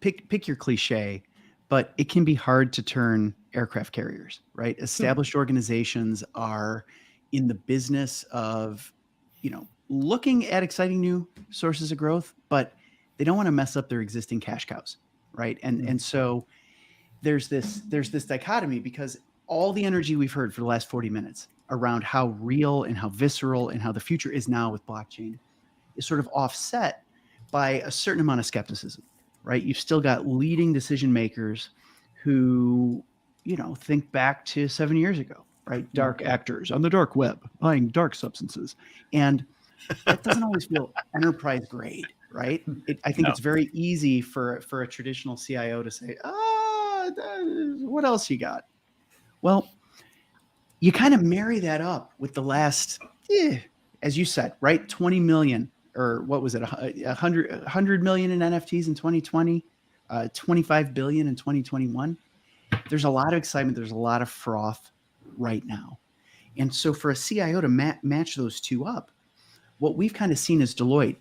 Speaker 2: pick your cliche, but it can be hard to turn aircraft carriers, right? Established organizations are in the business of, looking at exciting new sources of growth, but they don't want to mess up their existing cash cows, right? And so there's this dichotomy because all the energy we've heard for the last 40 minutes around how real and how visceral and how the future is now with blockchain is sort of offset by a certain amount of skepticism, right? You've still got leading decision makers who, think back to 7 years ago, right? Dark actors on the dark web buying dark substances. And that doesn't always feel enterprise grade, right? I think it's very easy for a traditional CIO to say, what else you got? Well, you kind of marry that up with the last as you said, right? 20 million, or what was it? 100 million in NFTs in 2020, 25 billion in 2021. There's a lot of excitement. There's a lot of froth right now. And so for a CIO to match those two up, what we've kind of seen is Deloitte,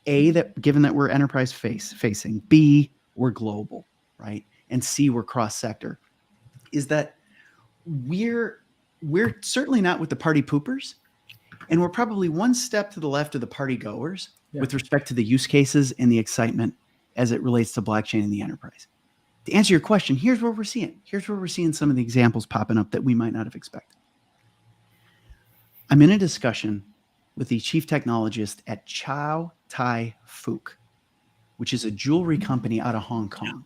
Speaker 2: A, that given that we're enterprise facing, B, we're global, right? And C, we're cross-sector, is that we're certainly not with the party poopers, and we're probably one step to the left of the party goers with respect to the use cases and the excitement as it relates to blockchain in the enterprise. To answer your question, here's where we're seeing. Here's where we're seeing some of the examples popping up that we might not have expected. I'm in a discussion with the chief technologist at Chow Tai Fook, which is a jewelry company out of Hong Kong.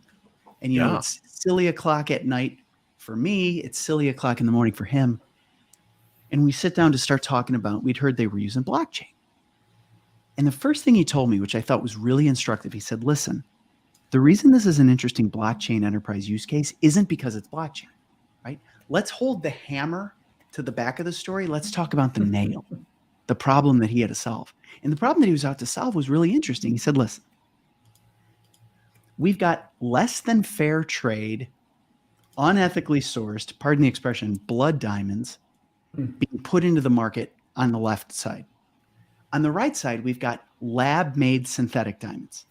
Speaker 2: And, you know, it's silly o'clock at night for me. It's silly o'clock in the morning for him. And we sit down to start talking about, we'd heard they were using blockchain. And the first thing he told me, which I thought was really instructive, he said, listen, the reason this is an interesting blockchain enterprise use case isn't because it's blockchain, right? Let's hold the hammer to the back of the story. Let's talk about the nail, the problem that he had to solve. And the problem that he was out to solve was really interesting. He said, listen, we've got less than fair trade, unethically sourced, pardon the expression, blood diamonds being put into the market on the left side. On the right side, we've got lab-made synthetic diamonds.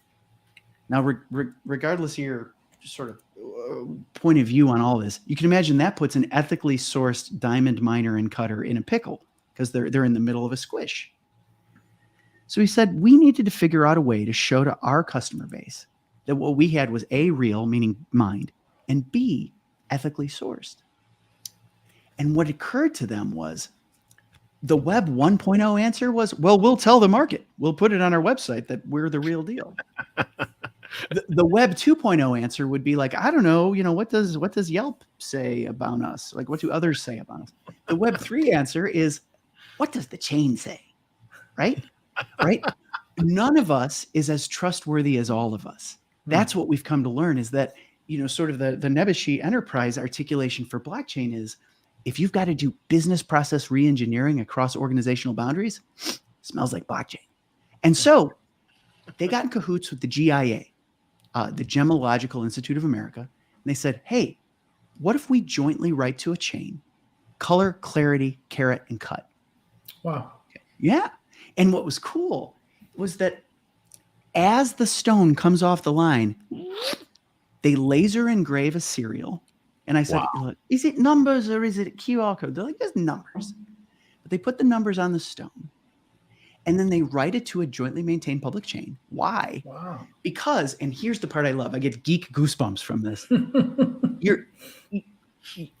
Speaker 2: Now, regardless of your sort of point of view on all this, you can imagine that puts an ethically sourced diamond miner and cutter in a pickle because they're in the middle of a squish. So he said, we needed to figure out a way to show to our customer base that what we had was A, real, meaning mined, and B, ethically sourced. And what occurred to them was the Web 1.0 answer was, well, we'll tell the market. We'll put it on our website that we're the real deal. The Web 2.0 answer would be like, I don't know, you know, what does Yelp say about us? Like, what do others say about us? The Web 3 answer is, what does the chain say? Right? Right? None of us is as trustworthy as all of us. That's what we've come to learn, is that, you know, sort of the Nebuchadnezzar enterprise articulation for blockchain is, if you've got to do business process reengineering across organizational boundaries, smells like blockchain. And so they got in cahoots with the GIA, the Gemological Institute of America. And they said, hey, what if we jointly write to a chain, color, clarity, carat, and cut?
Speaker 6: Wow.
Speaker 2: Yeah. And what was cool was that as the stone comes off the line, they laser engrave a serial. And I said, look, is it numbers or is it a QR code? They're like, there's numbers. But they put the numbers on the stone. And then they write it to a jointly maintained public chain. Why?
Speaker 6: Wow.
Speaker 2: Because, and here's the part I love, I get geek goosebumps from this.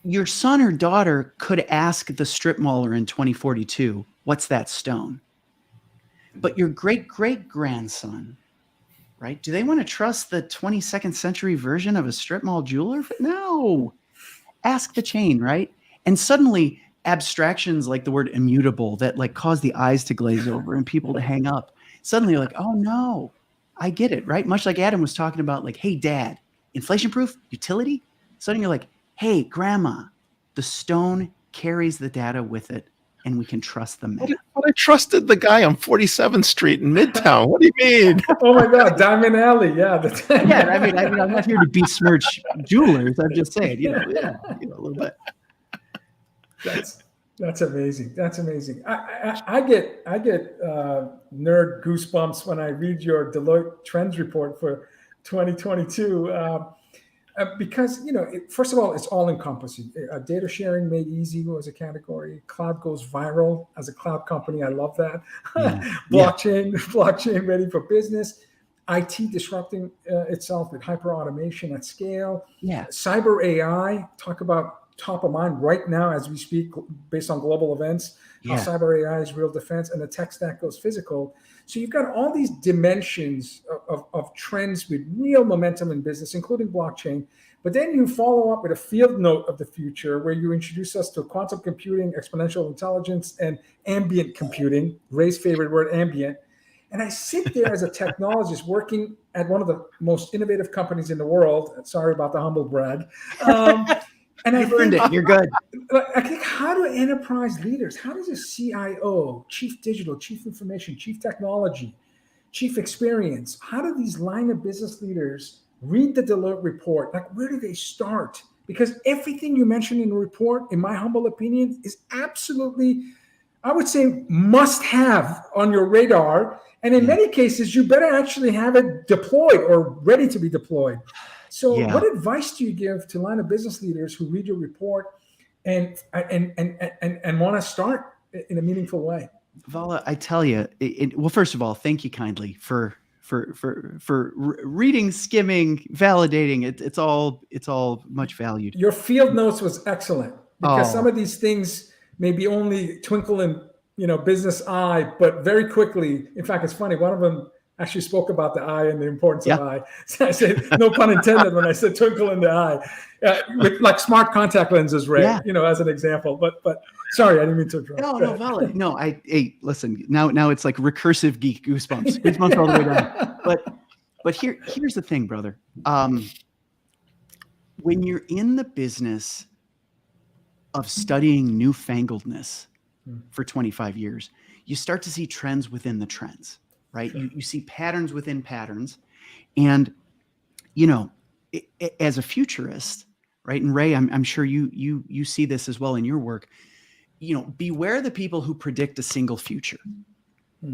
Speaker 2: Your son or daughter could ask the strip mauler in 2042, what's that stone? But your great-great-grandson, right? Do they want to trust the 22nd century version of a strip mall jeweler? No. Ask the chain, right? And suddenly abstractions like the word immutable that like cause the eyes to glaze over and people to hang up. Suddenly you're like, oh no, I get it, right? Much like Adam was talking about, like, hey, dad, inflation proof, utility. Suddenly you're like, hey, grandma, the stone carries the data with it and we can trust the man.
Speaker 1: But I trusted the guy on 47th Street in Midtown. What do you mean?
Speaker 6: Oh my God, Diamond Alley. Yeah.
Speaker 2: Yeah, I mean, I'm not here to besmirch jewelers. I'm just saying, you know, a little bit.
Speaker 6: That's amazing. That's amazing. I get nerd goosebumps when I read your Deloitte Trends report for 2022. Because, you know, first of all, it's all encompassing. Data sharing made easy was a category. Cloud goes viral as a cloud company. I love that. Yeah. Blockchain ready for business. IT disrupting itself with hyper automation at scale. Yeah. Cyber AI, talk about top of mind right now as we speak, based on global events. How cyber AI is real defense, and the tech stack goes physical. So you've got all these dimensions of trends with real momentum in business, including blockchain. But then you follow up with a field note of the future where you introduce us to quantum computing, exponential intelligence, and ambient computing. Ray's favorite word, ambient. And I sit there as a technologist working at one of the most innovative companies in the world. Sorry about the humble brag. And I
Speaker 2: earned it. You're good.
Speaker 6: I think, how do enterprise leaders, how does a CIO, chief digital, chief information, chief technology, chief experience, how do these line of business leaders read the Deloitte report? Like, where do they start? Because everything you mentioned in the report, in my humble opinion, is absolutely, I would say, must have on your radar. And in many cases, you better actually have it deployed or ready to be deployed. So what advice do you give to line of business leaders who read your report and want to start in a meaningful way?
Speaker 2: Vala, I tell you, well, first of all, thank you kindly for reading, skimming, validating. It's all much valued.
Speaker 6: Your field notes was excellent, because some of these things may be only twinkle in business eye, but very quickly. In fact, it's funny. One of them actually spoke about the eye and the importance of eye. So I said, no pun intended, when I said twinkle in the eye, with like smart contact lenses, Ray, as an example. But sorry, I didn't mean to interrupt.
Speaker 2: No, Vala. No, hey, listen. Now it's like recursive geek goosebumps all the way down. But here's the thing, brother. When you're in the business of studying newfangledness for 25 years, you start to see trends within the trends. Right. Sure. You see patterns within patterns. And, as a futurist, right. And Ray, I'm sure you see this as well in your work, beware the people who predict a single future,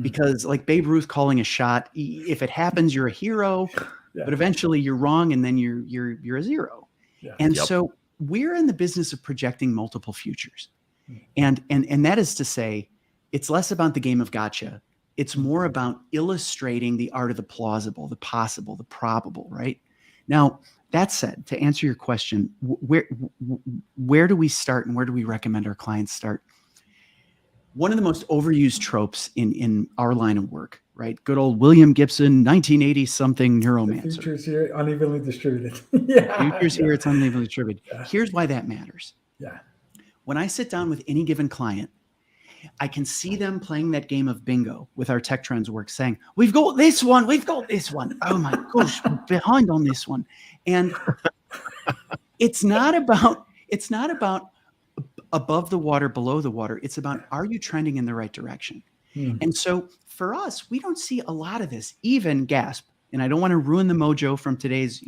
Speaker 2: because like Babe Ruth calling a shot, if it happens, you're a hero, but eventually you're wrong. And then you're a zero. Yeah. And so we're in the business of projecting multiple futures. And that is to say, it's less about the game of gotcha. It's more about illustrating the art of the plausible, the possible, the probable, right? Now, that said, to answer your question, where do we start and where do we recommend our clients start? One of the most overused tropes in our line of work, right? Good old William Gibson, 1980-something neuromancer.
Speaker 6: The futures here, unevenly distributed.
Speaker 2: Futures here, it's unevenly distributed. Here's why that matters. When I sit down with any given client, I can see them playing that game of bingo with our tech trends work, saying, we've got this one. Oh my gosh, we're behind on this one. And it's not about above the water, below the water. It's about, are you trending in the right direction? And so for us, we don't see a lot of this, even gasp. And I don't want to ruin the mojo from today's,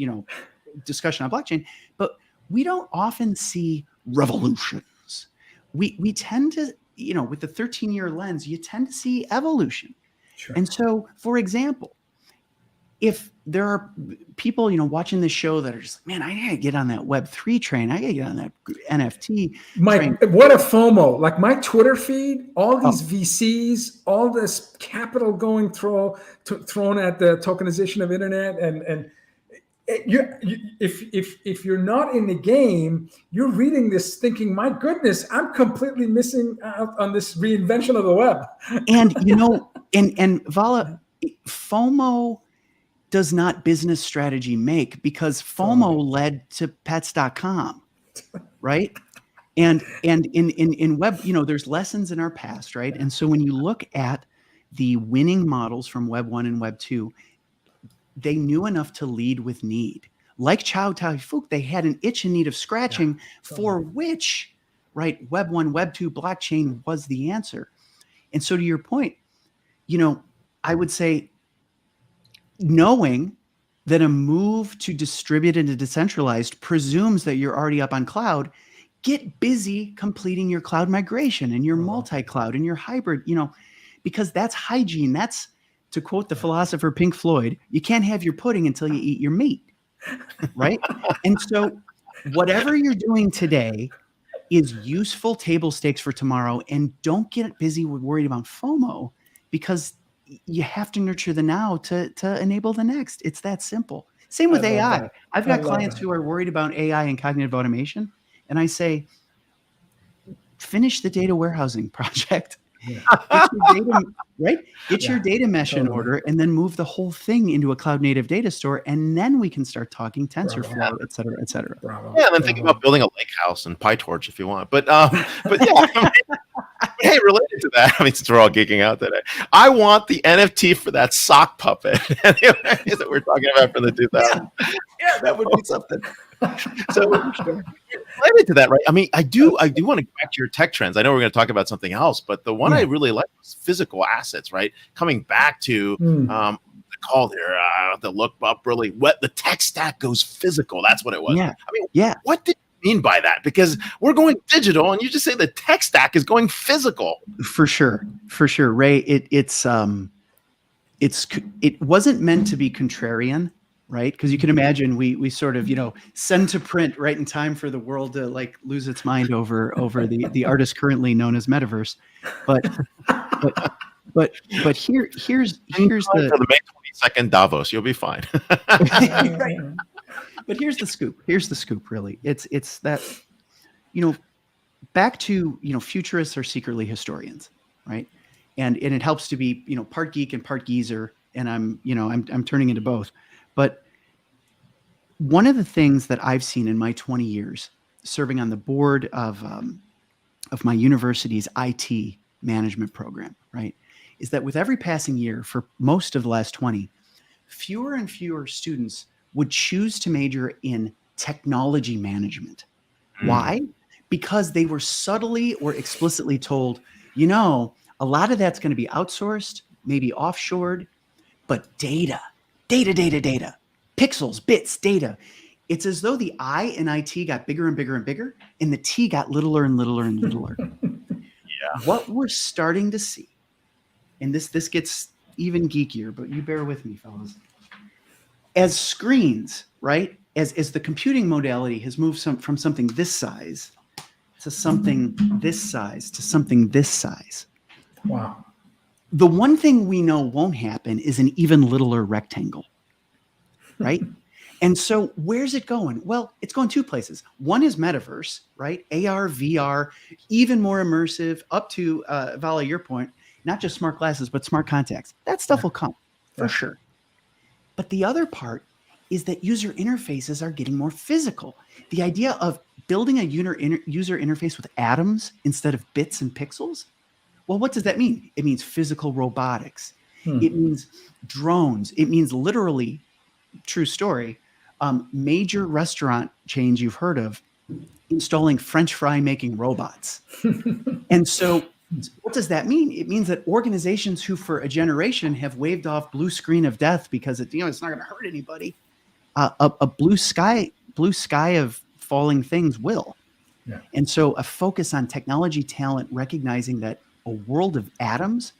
Speaker 2: discussion on blockchain, but we don't often see revolutions. We tend to, with the 13-year lens, you tend to see evolution. Sure. And so, for example, if there are people, watching this show that are just, man, I gotta get on that Web3 train. I gotta get on that NFT train.
Speaker 6: What a FOMO. Like my Twitter feed, all these VCs, all this capital going thrown at the tokenization of internet, and if you're not in the game, you're reading this thinking, my goodness, I'm completely missing out on this reinvention of the web.
Speaker 2: And and Vala, FOMO does not business strategy make, because FOMO led to pets.com, right? And in web, there's lessons in our past, right? And so when you look at the winning models from Web 1 and Web 2, they knew enough to lead with need. Like Chow Tai Fook, they had an itch in need of scratching, for which, right, Web 1, Web 2, blockchain was the answer. And so to your point, I would say, knowing that a move to distributed and decentralized presumes that you're already up on cloud, get busy completing your cloud migration and your multi-cloud and your hybrid, because that's hygiene. That's, to quote the philosopher Pink Floyd, you can't have your pudding until you eat your meat, right? And so whatever you're doing today is useful table stakes for tomorrow, and don't get busy with worried about FOMO, because you have to nurture the now to enable the next. It's that simple. Same with AI. I've got clients who are worried about AI and cognitive automation, and I say, finish the data warehousing project. Get your data mesh in order, and then move the whole thing into a cloud native data store, and then we can start talking TensorFlow, et cetera, et cetera.
Speaker 1: Yeah, and then think about building a lake house and PyTorch if you want. But yeah, hey, related to that, since we're all geeking out today, I want the NFT for that sock puppet that we're talking about for the 2000. Yeah, that would be something. So related to that, right? I mean, I do want to go back to your tech trends. I know we're going to talk about something else, but the one I really like was physical assets, right? Coming back to the call there, the look up really what the tech stack goes physical. That's what it was.
Speaker 2: Yeah.
Speaker 1: I mean, what did you mean by that? Because we're going digital, and you just say the tech stack is going physical.
Speaker 2: For sure, Ray. It wasn't meant to be contrarian, right? Because you can imagine we sort of send to print right in time for the world to like lose its mind over the artist currently known as Metaverse, but here's
Speaker 1: for the May 22nd Davos. You'll be fine.
Speaker 2: Right. But here's the scoop. Really, it's that back to futurists are secretly historians, right? And it helps to be part geek and part geezer, and I'm turning into both. But one of the things that I've seen in my 20 years serving on the board of my university's IT management program, right, is that with every passing year for most of the last 20, fewer and fewer students would choose to major in technology management. Why? Because they were subtly or explicitly told, a lot of that's going to be outsourced, maybe offshored, but data, pixels, bits, data. It's as though the I in IT got bigger and bigger and bigger, and the T got littler and littler and littler. What we're starting to see, and this gets even geekier, but you bear with me, fellas. As screens, right? As the computing modality has moved from something this size to something this size to something this size.
Speaker 6: Wow.
Speaker 2: The one thing we know won't happen is an even littler rectangle, right? And so where's it going? Well, it's going two places. One is metaverse, right? AR, VR, even more immersive, up to, Vala, your point, not just smart glasses, but smart contacts. That stuff will come for sure. But the other part is that user interfaces are getting more physical. The idea of building a user interface with atoms instead of bits and pixels, well, what does that mean? It means physical robotics. It means drones. It means literally, true story, major restaurant chains you've heard of installing French fry making robots. And so what does that mean? It means that organizations who for a generation have waved off blue screen of death because it's not going to hurt anybody, a blue sky of falling things will. Yeah. And so a focus on technology talent, recognizing that a world of atoms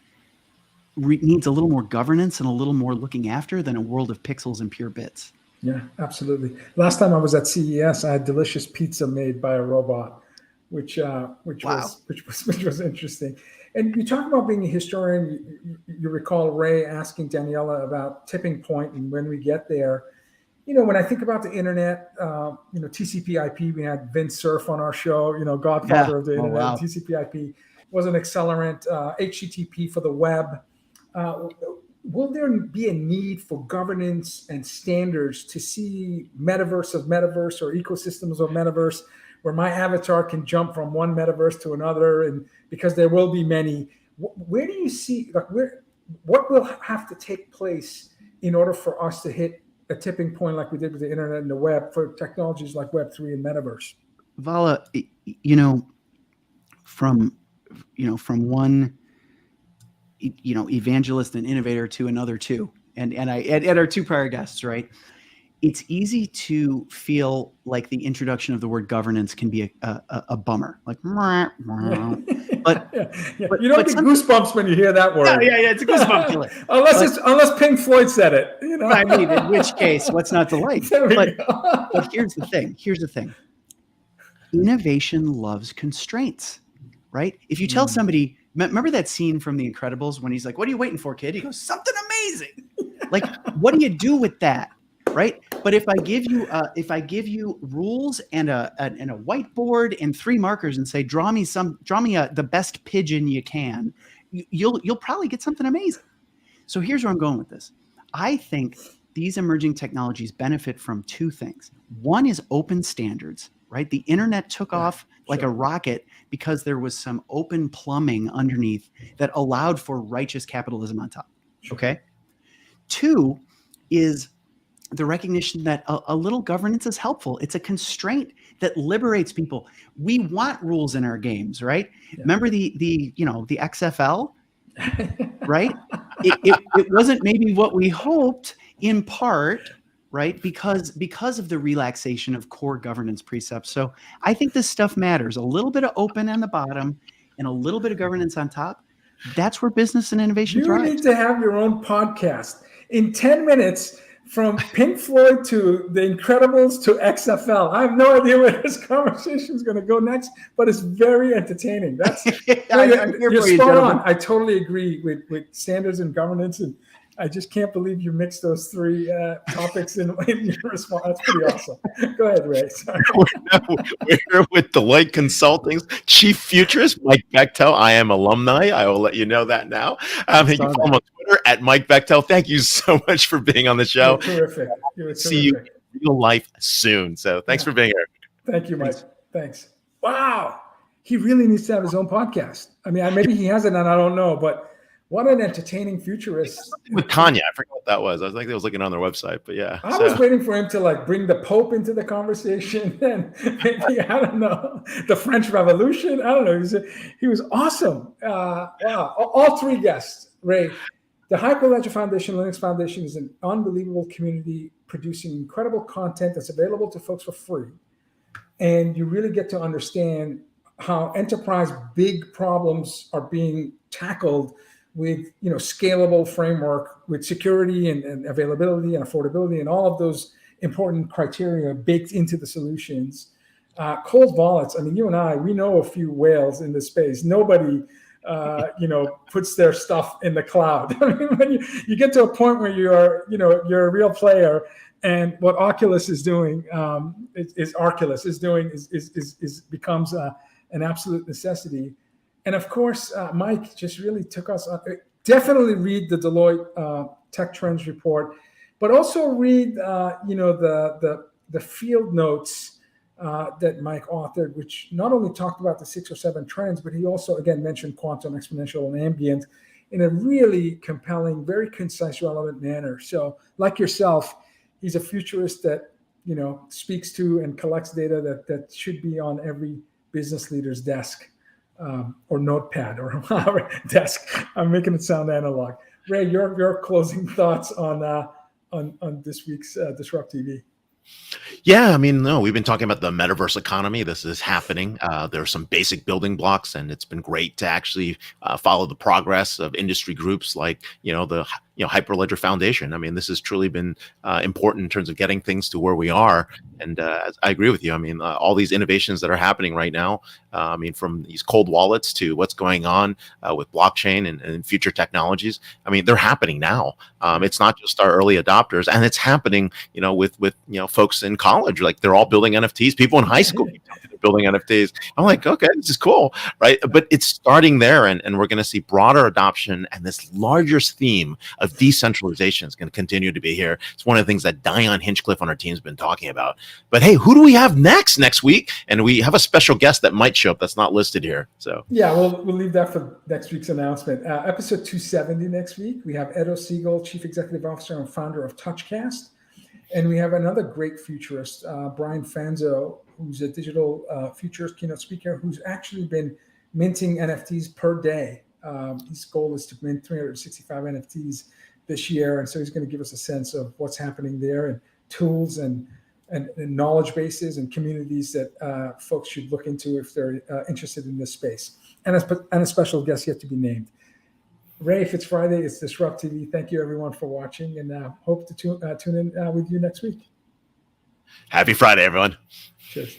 Speaker 2: needs a little more governance and a little more looking after than a world of pixels and pure bits.
Speaker 6: Yeah, absolutely. Last time I was at CES, I had delicious pizza made by a robot, which was interesting. And you talk about being a historian. You recall Ray asking Daniela about tipping point and when we get there. When I think about the internet, TCP/IP, we had Vince Cerf on our show. Godfather of the internet. Wow. TCP/IP was an accelerant. HTTP for the web. Will there be a need for governance and standards to see metaverse of metaverse or ecosystems of metaverse where my avatar can jump from one metaverse to another? And because there will be many, where do you see, what will have to take place in order for us to hit a tipping point like we did with the internet and the web for technologies like Web3 and metaverse?
Speaker 2: Vala, from one evangelist and innovator to another too. And our two prior guests, right? It's easy to feel like the introduction of the word governance can be a bummer. Like, but
Speaker 6: you don't get goosebumps when you hear that word.
Speaker 2: Yeah, it's a goosebump.
Speaker 6: unless Pink Floyd said it.
Speaker 2: I mean, in which case, what's not to like? But here's the thing. Innovation loves constraints, right? If you tell somebody, remember that scene from The Incredibles when he's like, "What are you waiting for, kid?" He goes, "Something amazing." Like, what do you do with that, right? But if I give you rules and a whiteboard and 3 markers and say, draw me the best pigeon you can, you'll probably get something amazing. So here's where I'm going with this. I think these emerging technologies benefit from 2 things. One is open standards, right? The internet took off like a rocket because there was some open plumbing underneath that allowed for righteous capitalism on top. Okay. 2 is the recognition that a little governance is helpful. It's a constraint that liberates people. We want rules in our games, right?
Speaker 6: Yeah.
Speaker 2: Remember the XFL, right? It wasn't maybe what we hoped in part, right? Because of the relaxation of core governance precepts. So I think this stuff matters. A little bit of open on the bottom and a little bit of governance on top. That's where business and innovation
Speaker 6: You
Speaker 2: thrives.
Speaker 6: need to have your own podcast. In 10 minutes, from Pink Floyd to The Incredibles to XFL. I have no idea where this conversation is going to go next, but it's very entertaining. That's you're spot on. I totally agree with standards and governance, and I just can't believe you mixed those three topics in your response. That's pretty awesome. Go ahead, Ray. Sorry.
Speaker 1: We're here with Deloitte Consulting's Chief Futurist, Mike Bechtel. I am alumni. I will let you know that now. You can follow him on Twitter at Mike Bechtel. Thank you so much for being on the show.
Speaker 6: You're terrific.
Speaker 1: See you in real life soon. So thanks for being here.
Speaker 6: Thank you, Mike. Thanks. Wow. He really needs to have his own podcast. I mean, maybe he has it and I don't know, but what an entertaining futurist.
Speaker 1: With Kanye, I forgot what that was. I was looking on their website, but yeah.
Speaker 6: I was waiting for him to bring the Pope into the conversation and maybe, I don't know, the French Revolution. I don't know. He was awesome. Wow. All three guests, Ray. The Hyperledger Foundation, Linux Foundation is an unbelievable community producing incredible content that's available to folks for free. And you really get to understand how enterprise big problems are being tackled with scalable framework, with security and availability and affordability and all of those important criteria baked into the solutions. Cold wallets. I mean, you and I, we know a few whales in this space. Nobody, puts their stuff in the cloud. I mean, when you get to a point where you're a real player, and what Oculus is doing, becomes an absolute necessity. And of course, Mike just really took us on. Definitely read the Deloitte Tech Trends report, but also read, the field notes that Mike authored, which not only talked about the 6 or 7 trends, but he also, again, mentioned quantum, exponential, and ambient in a really compelling, very concise, relevant manner. So like yourself, he's a futurist that, speaks to and collects data that should be on every business leader's desk. Or notepad or desk. I'm making it sound analog. Ray, your closing thoughts on this week's DisrupTV.
Speaker 1: Yeah, I mean, no, we've been talking about the metaverse economy. This is happening. There are some basic building blocks, and it's been great to actually follow the progress of industry groups like, the Hyperledger Foundation. I mean, this has truly been important in terms of getting things to where we are. And I agree with you. I mean, all these innovations that are happening right now, from these cold wallets to what's going on with blockchain and future technologies. I mean, they're happening now. It's not just our early adopters, and it's happening, with folks in college. Like, they're all building NFTs. People in high school they're building NFTs. I'm like, okay, this is cool, right? But it's starting there, and we're going to see broader adoption, and this larger theme of decentralization is going to continue to be here. It's one of the things that Dion Hinchcliffe on our team has been talking about. But hey, who do we have next week? And we have a special guest that might show up that's not listed here. So
Speaker 6: yeah, we'll leave that for next week's announcement. Episode 270 next week. We have Edo Siegel, Chief Executive Officer and founder of TouchCast. And we have another great futurist, Brian Fanzo, who's a digital futurist keynote speaker who's actually been minting NFTs per day. His goal is to mint 365 NFTs this year. And so he's going to give us a sense of what's happening there and tools and knowledge bases and communities that folks should look into if they're interested in this space. And a special guest yet to be named. Ray, if it's Friday, it's DisrupTV. Thank you, everyone, for watching, and hope to tune in with you next week.
Speaker 1: Happy Friday, everyone.
Speaker 6: Cheers.